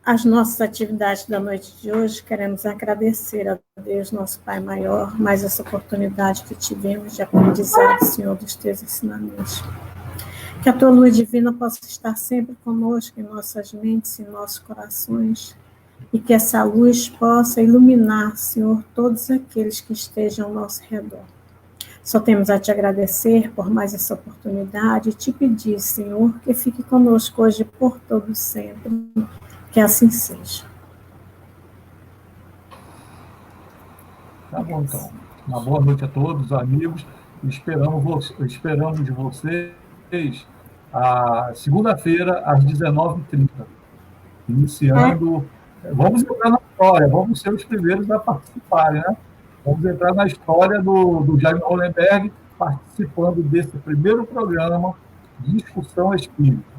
as nossas atividades da noite de hoje, queremos agradecer a Deus, nosso Pai maior, mais essa oportunidade que tivemos de aprendizado, Senhor, dos teus ensinamentos. Que a tua luz divina possa estar sempre conosco, em nossas mentes, em nossos corações, e que essa luz possa iluminar, Senhor, todos aqueles que estejam ao nosso redor. Só temos a te agradecer por mais essa oportunidade e te pedir, Senhor, que fique conosco hoje por todo sempre. Que assim seja. Tá bom, então. Uma boa noite a todos, amigos. Esperamos de vocês a segunda-feira, às 19h30. Iniciando. Vamos entrar na história, vamos ser os primeiros a participarem, né? Vamos entrar na história do Jaime Hollenberg, participando desse primeiro programa de discussão espírita.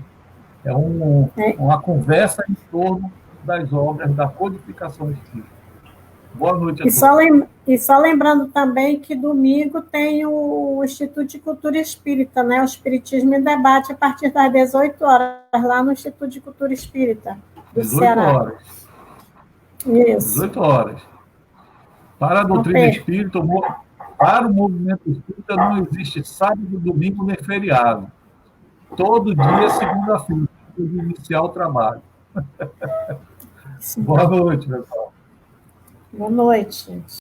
É uma conversa em torno das obras da codificação espírita. Boa noite a todos. E só lembrando também que domingo tem o Instituto de Cultura Espírita, né? O Espiritismo em Debate, a partir das 18 horas, lá no Instituto de Cultura Espírita do 18 Ceará. horas. Isso. 18 horas. Para a doutrina espírita, para o movimento espírita, não existe sábado, domingo nem feriado. Todo dia, segunda-feira, de iniciar o trabalho. Boa noite, pessoal. Boa noite, gente.